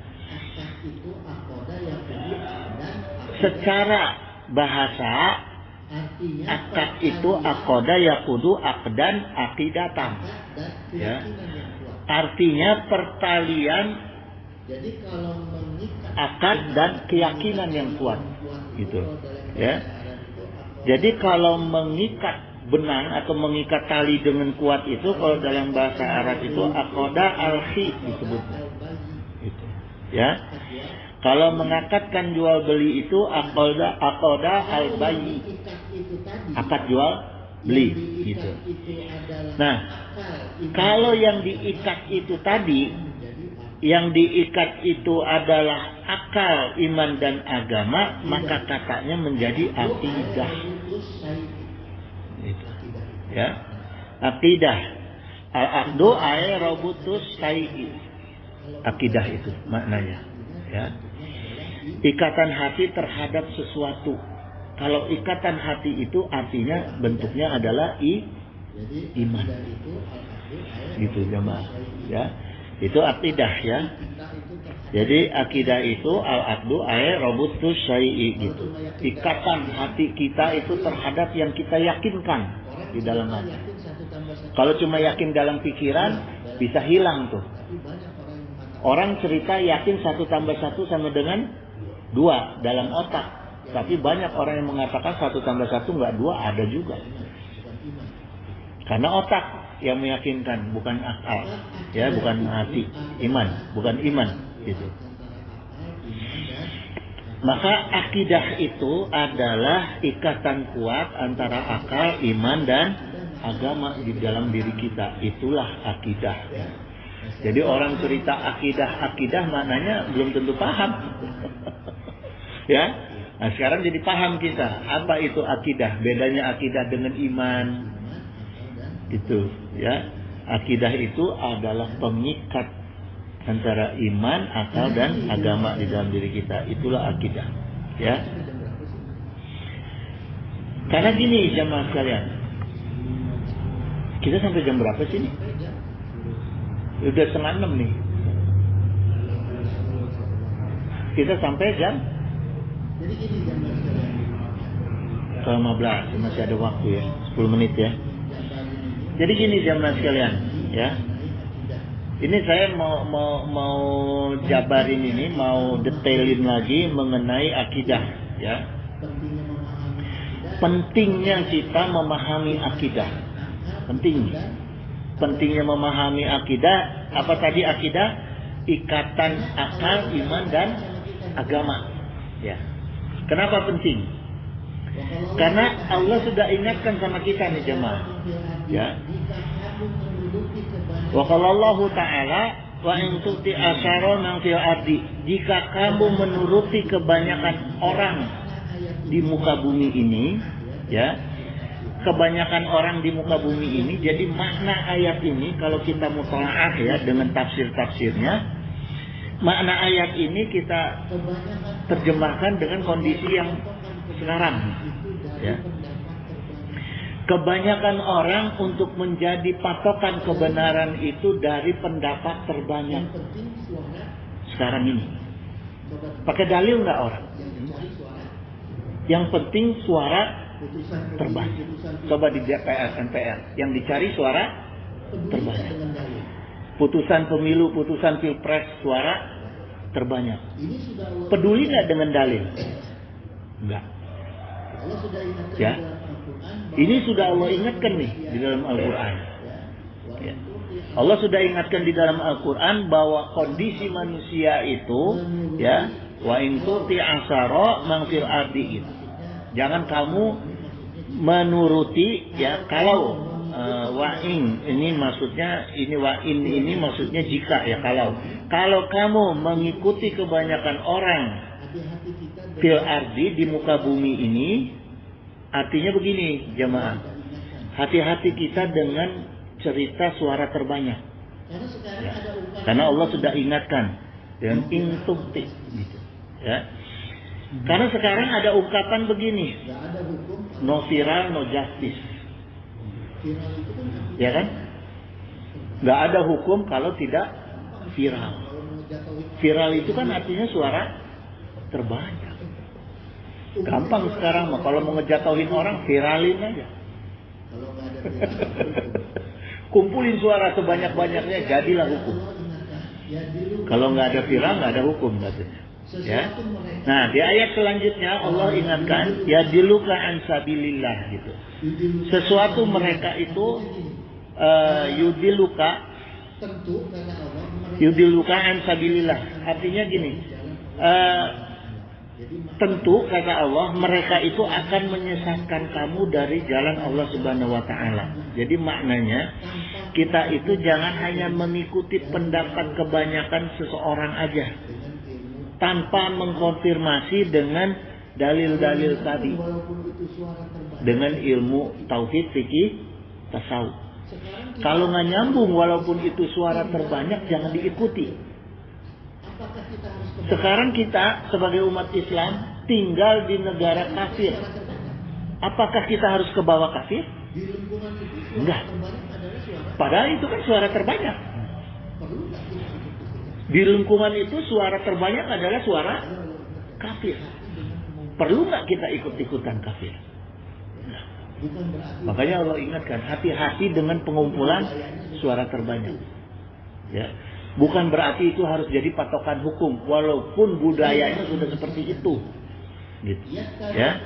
Secara bahasa akad itu akoda yakudu akdan akidatan, ya. Artinya pertalian akad dan keyakinan yang kuat, gitu, ya. Jadi kalau mengikat benang atau mengikat tali dengan kuat itu, kalau dalam bahasa Arab itu akoda al-khi disebutnya, gitu, ya. Kalau mengakatkan jual beli itu akoda al-bayi, akad jual beli, gitu. Nah, kalau yang diikat itu tadi, yang diikat itu adalah akal, iman dan agama, maka katanya menjadi akidah, gitu, ya. Akidah, al-aqdu ay robutus syai'i, akidah itu maknanya, ya. Ikatan hati terhadap sesuatu. Kalau ikatan hati itu artinya bentuknya adalah iman, gitu jemaah, ya. Itu akidah, ya. Jadi akidah itu al-aqdu ay robutus syai'i, gitu. Ikatan hati kita itu terhadap yang kita yakinkan di dalam hati. Kalau cuma yakin dalam pikiran bisa hilang tuh. Orang cerita yakin 1 tambah 1 sama dengan 2 dalam otak, tapi banyak orang yang mengatakan 1 tambah 1 nggak 2, ada juga. Karena otak yang meyakinkan, bukan akal, ya, bukan hati, bukan iman, gitu. Maka akidah itu adalah ikatan kuat antara akal, iman dan agama di dalam diri kita. Itulah akidah, ya. Jadi orang cerita akidah maknanya belum tentu paham. Ya. Nah, sekarang jadi paham kita apa itu akidah, bedanya akidah dengan iman, gitu, ya. Akidah itu adalah pengikat antara iman, akal dan agama di dalam diri kita. Itulah akidah, ya. Karena gini jamaah sekalian, kita sampai jam berapa sih nih? Udah 5:30 nih. Kita sampai jam. Jadi gini jamaah sekalian. ke 15, masih ada waktu ya, 10 menit ya. Jadi gini jamaah sekalian, ya. Ini saya mau jabarin ini, mau detailin lagi mengenai akidah, ya. Pentingnya kita memahami akidah. Pentingnya memahami akidah. Apa tadi akidah? Ikatan akal, iman dan agama. Ya. Kenapa penting? Karena Allah sudah ingatkan sama kita nih jemaah. Ya. Wa qalallahu ta'ala wa in tuti asyara man fil ardi. Jika kamu menuruti kebanyakan orang di muka bumi ini, ya. Kebanyakan orang di muka bumi ini, jadi makna ayat ini kalau kita mutalaah ya dengan tafsir-tafsirnya, makna ayat ini kita terjemahkan dengan kondisi yang sekarang, ya. Kebanyakan orang untuk menjadi patokan kebenaran itu dari pendapat terbanyak sekarang ini. Pakai dalil nggak orang? Yang penting suara terbanyak. Coba di DPR, MPR, yang dicari suara terbanyak. Putusan pemilu, putusan pilpres, suara terbanyak. Peduli nggak dengan dalil? Enggak. Ya. Ini sudah Allah ingatkan nih di dalam Al-Quran. Ya. Allah sudah ingatkan di dalam Al-Quran bahwa kondisi manusia itu, ya, wa in tuti asara man fil ardi itu. Jangan kamu menuruti, ya, kalau wa'in ini maksudnya, ini wa'in ini maksudnya jika, ya, kalau kamu mengikuti kebanyakan orang fil ardi di muka bumi ini, artinya begini jemaah, hati-hati kita dengan cerita suara terbanyak, ya. Karena Allah sudah ingatkan dengan intukti gitu, ya. Karena sekarang ada ungkapan begini, no viral, no justice, ya kan? Gak ada hukum kalau tidak viral. Viral itu kan artinya suara terbanyak. Gampang sekarang mah, kalau mau ngejatuhin orang viralin aja. Kumpulin suara sebanyak-banyaknya, jadilah hukum. Kalau nggak ada viral, nggak ada hukum katanya. Ya. Nah, di ayat selanjutnya Allah ingatkan, ya diluka an sabilillah gitu. Sesuatu mereka itu yudiluka an sabilillah. Artinya gini, tentu kata Allah, mereka itu akan menyesatkan kamu dari jalan Allah Subhanahu wa taala. Jadi maknanya kita itu jangan hanya mengikuti pendapat kebanyakan seseorang aja tanpa mengkonfirmasi dengan dalil-dalil tadi, dengan ilmu tauhid, fikih, tasawuf. Kalau nggak nyambung walaupun itu suara terbanyak, jangan diikuti. Sekarang kita sebagai umat Islam tinggal di negara kafir. Apakah kita harus ke bawah kafir? Enggak. Padahal itu kan suara terbanyak. Di lingkungan itu suara terbanyak adalah suara kafir. Perlu nggak kita ikut-ikutan kafir? Nah. Makanya Allah ingatkan, hati-hati dengan pengumpulan suara terbanyak. Ya. Bukan berarti itu harus jadi patokan hukum, walaupun budayanya sudah seperti itu. Gitu. Ya.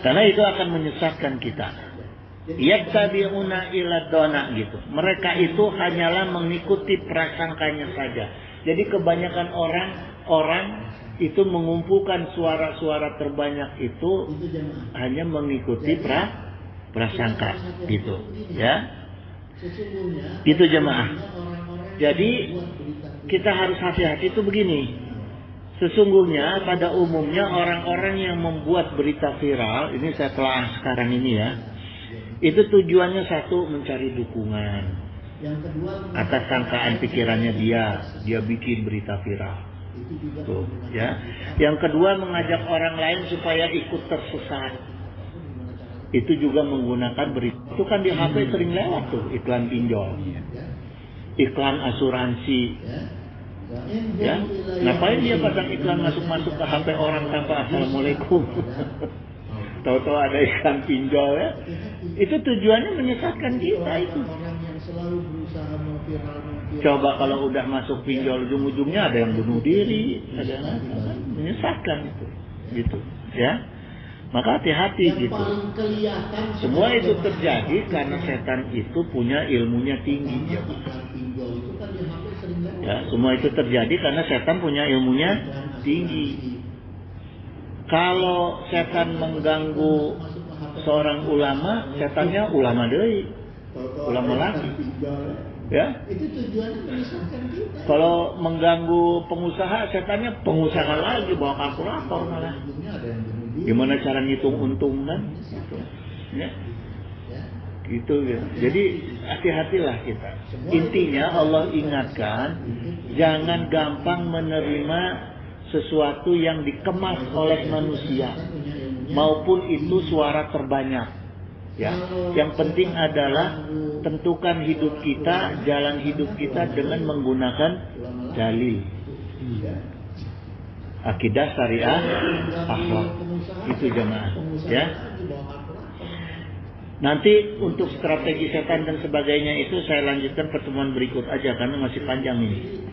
Karena itu akan menyesatkan kita. Yattabi'una ila dona gitu. Mereka itu hanyalah mengikuti prasangkanya saja. Jadi kebanyakan orang itu mengumpulkan suara-suara terbanyak itu hanya mengikuti prasangka gitu, ya. Itu jemaah. Jadi kita harus hati-hati itu begini. Sesungguhnya pada umumnya orang-orang yang membuat berita viral, ini saya telah sekarang ini ya, itu tujuannya satu, mencari dukungan atas sangkaan pikirannya dia bikin berita viral. Tuh, ya. Yang kedua, mengajak orang lain supaya ikut tersesat. Itu juga menggunakan berita. Itu kan di HP sering lewat tuh, iklan pinjol, iklan asuransi, Ya, ngapain dia pasang iklan masuk-masuk ke HP orang tanpa assalamualaikum? Tahu-tahu ada iklan pinjol ya. Itu tujuannya menyesatkan kita itu. Orang yang selalu berusaha memviral. Coba kalau udah masuk pinjol ujung-ujungnya ada yang bunuh diri, ada yang apa, menyesatkan itu, gitu, ya. Maka hati-hati Yang gitu. paling kelihatan Semua itu terjadi karena setan itu punya ilmunya tinggi. Ya. pinjol itu kan di HP sering lewat. Ya, semua itu terjadi karena setan punya ilmunya tinggi. Kalau setan mengganggu seorang ulama, setannya ulama deui, ulama lagi. Ya. Itu tujuannya menyesatkan kita. Kalau mengganggu pengusaha, setannya pengusaha lagi, bawa kalkulator malah. Ujungnya ada yang bunuh diri. Gimana cara ngitung untung kan? Gitu. Ya. Ya. Gitu ya. Jadi hati-hatilah kita. Intinya Allah ingatkan, jangan gampang menerima sesuatu yang dikemas oleh manusia, maupun itu suara terbanyak. Ya, yang penting adalah tentukan hidup kita, jalan hidup kita dengan menggunakan dalil. Akidah, syariah, akhlak. Itu jemaah, ya. Nanti untuk strategi setan dan sebagainya itu saya lanjutkan pertemuan berikut aja karena masih panjang ini.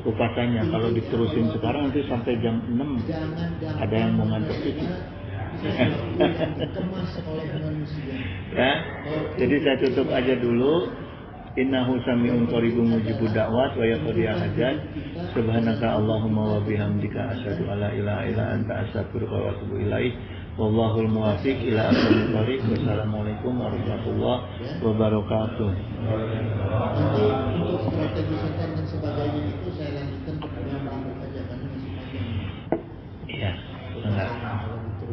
Kupasannya kalau diterusin sekarang nanti sampai jam 6 ada yang mau ngantuk itu. Ya, jadi saya tutup aja dulu. Innahu sami'un qaribun mujibud da'wat wa yaqdiya hajat. Subhanaka Allahumma wa bihamdika asyhadu alla ilaha illa anta astaghfiruka wa atubu ilaik. Wallahul muwaffiq ila aqwamit thoriq. Wassalamualaikum warahmatullahi wabarakatuh. Untuk strategi setan dan sebagainya itu saya lanjutkan pertemuan berikut aja karena masih panjang. Iya, enggak.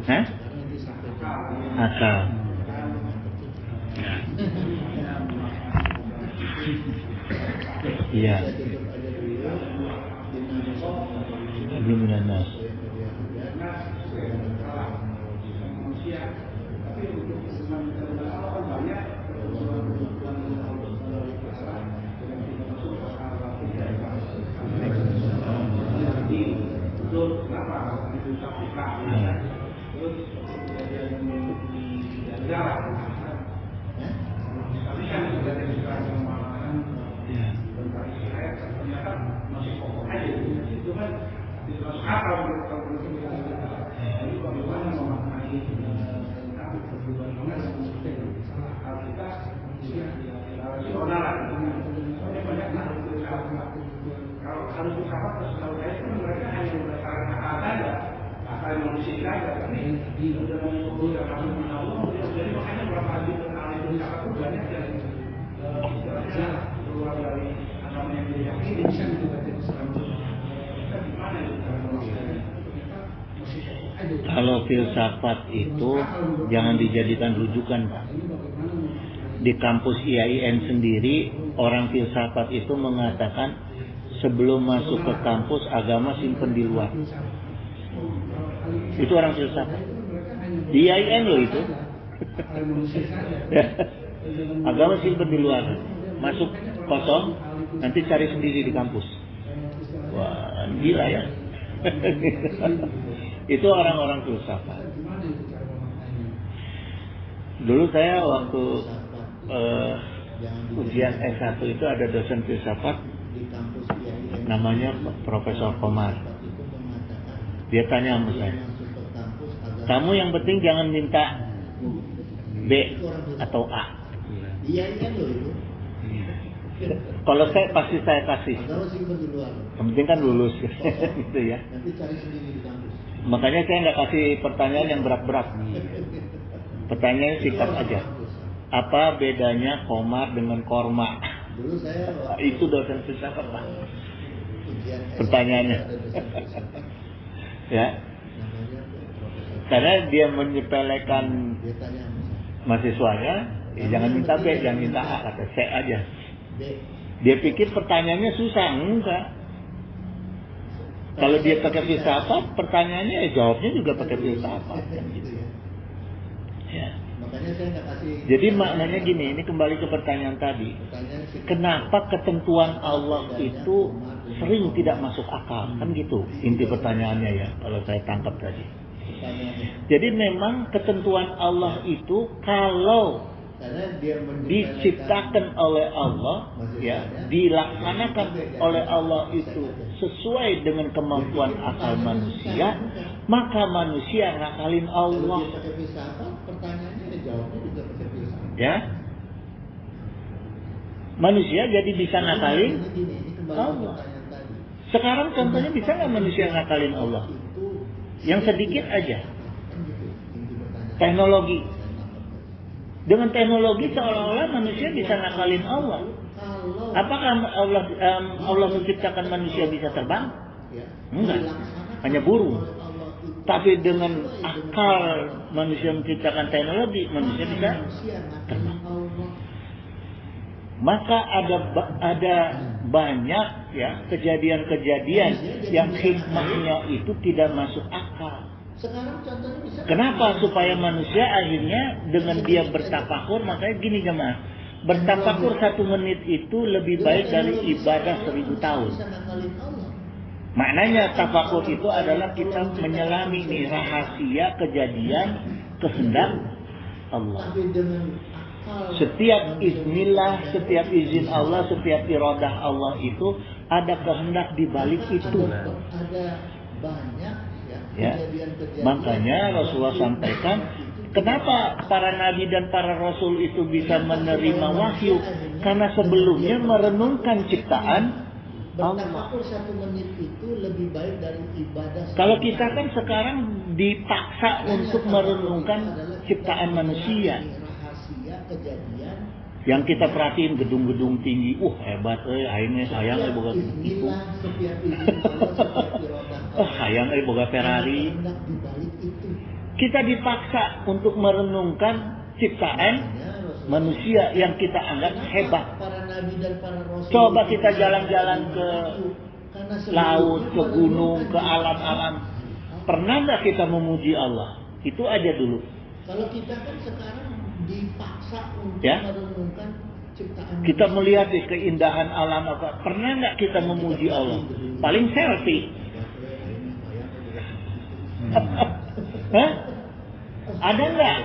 Hah? Nanti sampai jam Akal. Iya. Belum nanas. Kalau filsafat itu jangan dijadikan rujukan, Pak. Di kampus IAIN sendiri, orang filsafat itu mengatakan sebelum masuk ke kampus agama simpen di luar. Itu orang filsafat. Di IAIN loh itu. Agama simpen di luar. Masuk kosong, nanti cari sendiri di kampus. Wah, gila ya. Itu orang-orang filsafat. Dulu saya waktu ujian S1 itu ada dosen filsafat namanya Profesor Komar. Dia tanya sama saya, kamu yang penting jangan minta B atau A. Kalau saya pasti saya kasih. Yang penting kan lulus gitu ya. Makanya saya nggak kasih pertanyaan yang berat-berat. Pertanyaan singkat aja. Apa bedanya komar dengan korma? Itu dosen filsafat, Pak. Pertanyaannya. Ya. Karena dia menyepelekan mahasiswanya, jangan minta B, jangan minta A, kata C aja. Dia pikir pertanyaannya susah, enggak. Kalau dia pakai filsafat, pertanyaannya jawabnya juga pakai filsafat kan gitu. Ya. Jadi maknanya gini, ini kembali ke pertanyaan tadi. Kenapa ketentuan Allah itu sering tidak masuk akal, kan gitu inti pertanyaannya ya, kalau saya tangkap tadi. Jadi memang ketentuan Allah itu kalau Karena dia diciptakan oleh Allah, ya, dilaksanakan oleh Allah itu sesuai dengan kemampuan akal manusia, maka manusia ngakalin Allah. pakai filsafat, pertanyaannya jawabnya juga pakai filsafat. Ya, manusia jadi bisa ngakalin Ini kembali ke Allah. pertanyaan tadi. Sekarang contohnya bisa nggak manusia ngakalin Allah? Itu Yang sedikit aja. kan gitu inti pertanyaan. Teknologi. Dengan teknologi seolah-olah manusia bisa ngakalin Allah. Kalau Apakah Allah menciptakan manusia bisa terbang? ya, Enggak. dilaksanakan Hanya burung. oleh Allah itu Tapi dengan akal manusia menciptakan teknologi, manusia bisa. manusia ngakalin Allah. Maka ada banyak ya kejadian-kejadian yang hikmahnya itu tidak masuk akal. Sekarang contohnya bisa Kenapa? Supaya manusia akhirnya dengan dia bertafakur, makanya gini jemaah, bertafakur 1 menit itu lebih baik dari ibadah 1000 tahun. bisa ngakalin Allah. Maknanya tafakur itu adalah kita menyelami nih rahasia kejadian kehendak Allah. Tapi dengan akal Setiap iznillah, setiap izin Allah, setiap iradah Allah itu ada kehendak di balik itu. ada banyak Ya. kejadian-kejadian. Makanya Rasulullah sampaikan, kenapa para nabi dan para rasul itu bisa menerima wahyu? Karena sebelumnya merenungkan ciptaan Allah. Bertafakur 1 menit itu lebih baik dari ibadah. Kalau kita kan sekarang dipaksa untuk merenungkan ciptaan manusia. Rahasia kejadian. Yang kita perhatiin gedung-gedung tinggi, hebat, akhirnya sayang, boga itu. Inilah setiap izin Allah, setiap iradah. Sayang, boga Ferrari. Kehendak di balik itu. Kita dipaksa untuk merenungkan ciptaan manusia yang kita anggap hebat. Para nabi dan para rasul. Coba kita jalan-jalan ke Karena laut, ke gunung, ke alam-alam. Pernah nggak kita memuji Allah? Itu aja dulu. Kalau kita kan sekarang dipaksa untuk Ya. merenungkan ciptaan. Kita melihat di keindahan alam apa. Pernah nggak kita memuji Allah? Paling selfie. Hah? Ada nggak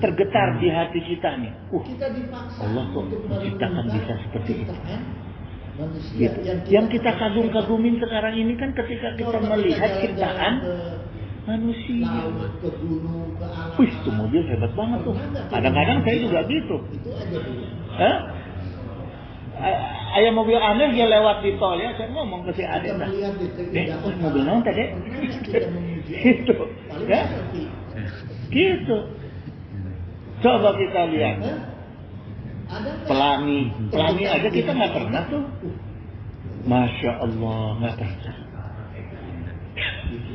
tergetar di hati kita nih? Kita dipaksa Allah kok untuk menciptakan merenungkan bisa seperti itu. ciptaan manusia Gitu. Yang kita kagum-kagumin sekarang ini kan ketika kita melihat ciptaan manusia. laut, ke gunung, ke alam. Wih, itu mobil hebat banget tuh. Kadang-kadang saya juga gitu. Itu aja dulu. Hah? Ayah mobil aneh dia lewat di tol ya, saya ngomong ke si Ade. Kita melihat di keindahan Mobil naon tadi? kita memuji Gitu. paling Ya? seperti Gitu. Coba kita lihat. Hah? Ada nggak? Pelangi aja kita nggak pernah tuh. Masya Allah, nggak pernah.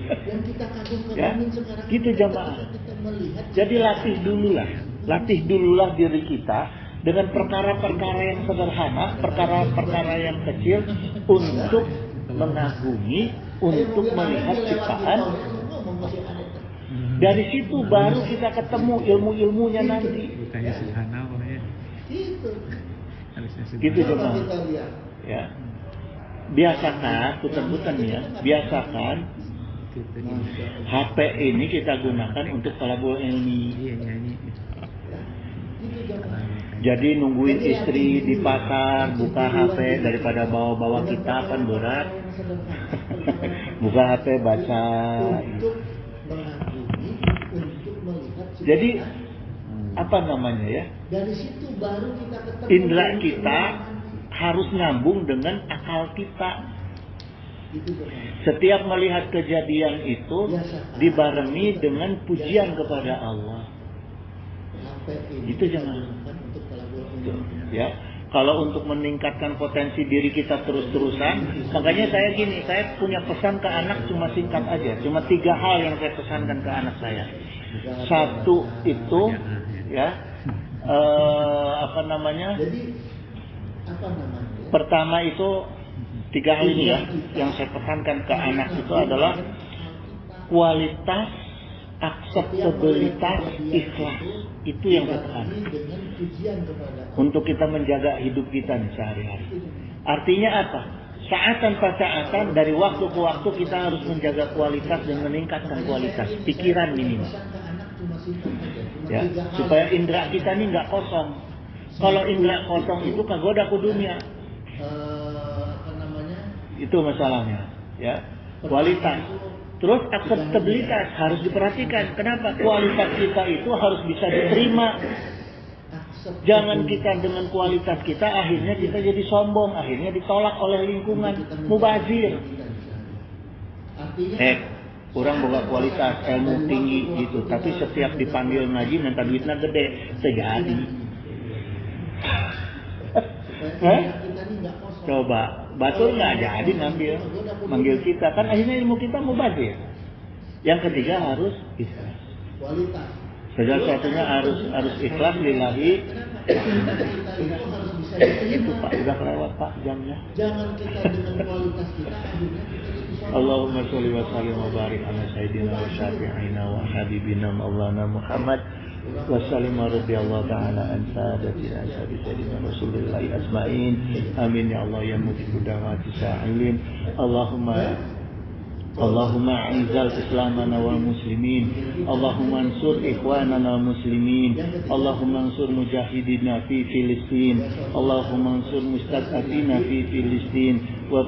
Yang kita kagum-kagumin Ya, sekarang gitu ini jamaah. ketika kita melihat Jadi latih dululah diri kita dengan perkara-perkara yang sederhana, perkara-perkara yang kecil untuk mengagumi, untuk melihat ciptaan. Dari situ baru kita ketemu ilmu-ilmunya nanti. Bukannya sederhana pokoknya. Gitu. Harusnya Gitu sederhana. Coba jemaah. kita lihat. Ya. Biasakan, putar-putar nih ya. Biasakan Gitu. HP ini kita gunakan untuk talabul ilmi. Iya nyanyi. Gitu jemaah. Jadi nungguin istri di pasar buka HP daripada bawa-bawa kitab kan berat. Buka HP baca. Untuk mengagumi, untuk melihat ciptaan. Jadi apa namanya ya? Dari situ baru kita ketemu Indra dengan kita ilmu. harus nyambung dengan akal kita. Gitu jemaah. Setiap melihat kejadian itu dibarengi dengan pujian kepada Allah. HP ini Gitu kita jemaah. gunakan untuk talabul ilmi. Ya, kalau untuk meningkatkan potensi diri kita terus-terusan, makanya saya gini, saya punya pesan ke anak cuma singkat aja, cuma 3 hal yang saya pesankan ke anak saya. Satu itu, ya, apa namanya? Jadi apa namanya? Ya? Pertama itu 3 hal ini ya, yang saya pesankan ke anak itu adalah kualitas, akseptabilitas, ikhlas. Itu yang saya pesankan. Dengan pujian kepada Allah. Untuk kita menjaga hidup kita nih sehari-hari. Artinya apa? Saat tanpa saatan, dari waktu ke waktu kita harus menjaga kualitas dan meningkatkan kualitas. Pikiran minimal. Ya, supaya indera kita ini nggak kosong. Kalau indera kosong itu kagoda ke dunia. Itu masalahnya. Ya, kualitas. Terus akseptabilitas harus diperhatikan. Kenapa? Kualitas kita itu harus bisa diterima. Jangan kita dengan kualitas kita akhirnya kita jadi sombong, akhirnya ditolak oleh lingkungan, mubazir. Kurang boga kualitas, ilmu tinggi gitu, tapi setiap dipanggil ngaji minta duitnya gede, terjadi. Coba, batul nggak jadi ngambil, manggil kita kan akhirnya ilmu kita mubazir. Yang ketiga harus ikhlas. Segala sesuatunya harus ikhlas lillahi. Itu Pak, udah kelewat Pak jamnya. Jangan kita dengan kualitas kita akhirnya kita Allahumma sholli wa sallim wa barik ala sayyidina wa syafi'ina wa habibina maulana Muhammad wa sallim radhiyallahu ta'ala an sadatina sayyidina Rasulillahi asma'in. Amin ya Allah ya mujibud da'wati sa'ilin. Allahumma a'izal islamana wal muslimin. Allahumma ansur ikhwanana muslimin. Allahumma ansur mujahidina fi Filistin. Allahumma ansur mustad'afina fi Filistin wa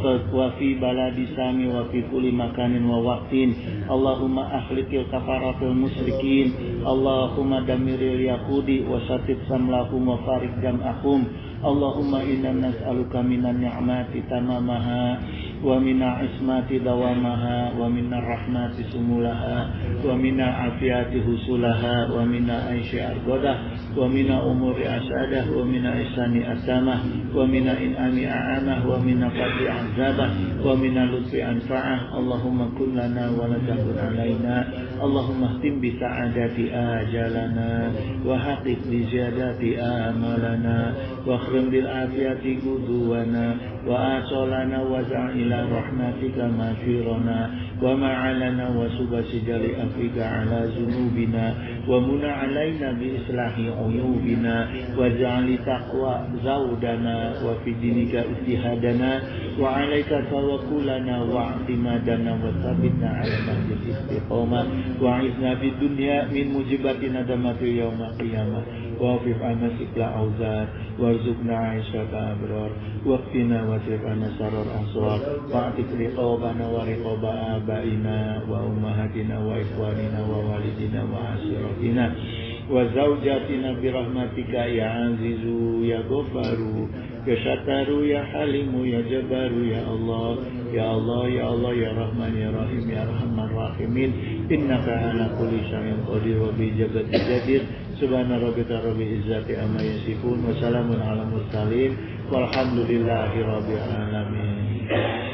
fi baladi sami wa fi kulli makanin wa waqtin. Allahumma akhliqil kafaratul musyrikin. Allahumma damiril yahudi wa satib samlahum wa farik jam'ahum. Allahumma inna nas'aluka minan ni'mati tamamaha wa minna ismati dawamaha wa minna rahmati sumulaha wa minna afiyati husulaha wa minna aishi argodah wa minna umuri asadah wa minna isani atamah wa minna in'ami a'amah wa minna fadli azabah wa minna lutfi anfa'ah. Allahumma kun lana wa la takun alaina. Allahumma khtim bi sa'adati ajalana wa haqiq bi ziyadati amalana wa khrim bil afiyati guduwana wa asolana wa ila rahmatika mafirana wa ma'alana wa subasi jali afika ala zunubina wa muna alaina bi islahi uyubina wa ja'ali taqwa zawdana wa fi dinika istihadana wa alaika tawakkulana wa i'timadana wa sabitna ala mahjid istiqamah wa izna bid dunya min mujibati nadamati yaumil qiyamah wa fi amasikla auzar warzuqna aisyata abrar waqtina wa sirfana sarar asrar wa'atik riqabana wa riqaba abaina wa ummahatina wa ikhwanina wa walidina wa asiratina wa zawjatina birahmatika ya azizu ya ghafaru ya syataru ya halimu ya jabaru ya Allah ya Allah ya Allah ya Rahman ya Rahim ya Rahman Rahimin innaka ala kulli syai'in qadir wa bi jabati jadir subhana rabbika rabbil izzati amma yasifun wa salamun ala mursalin walhamdulillahi rabbil alamin.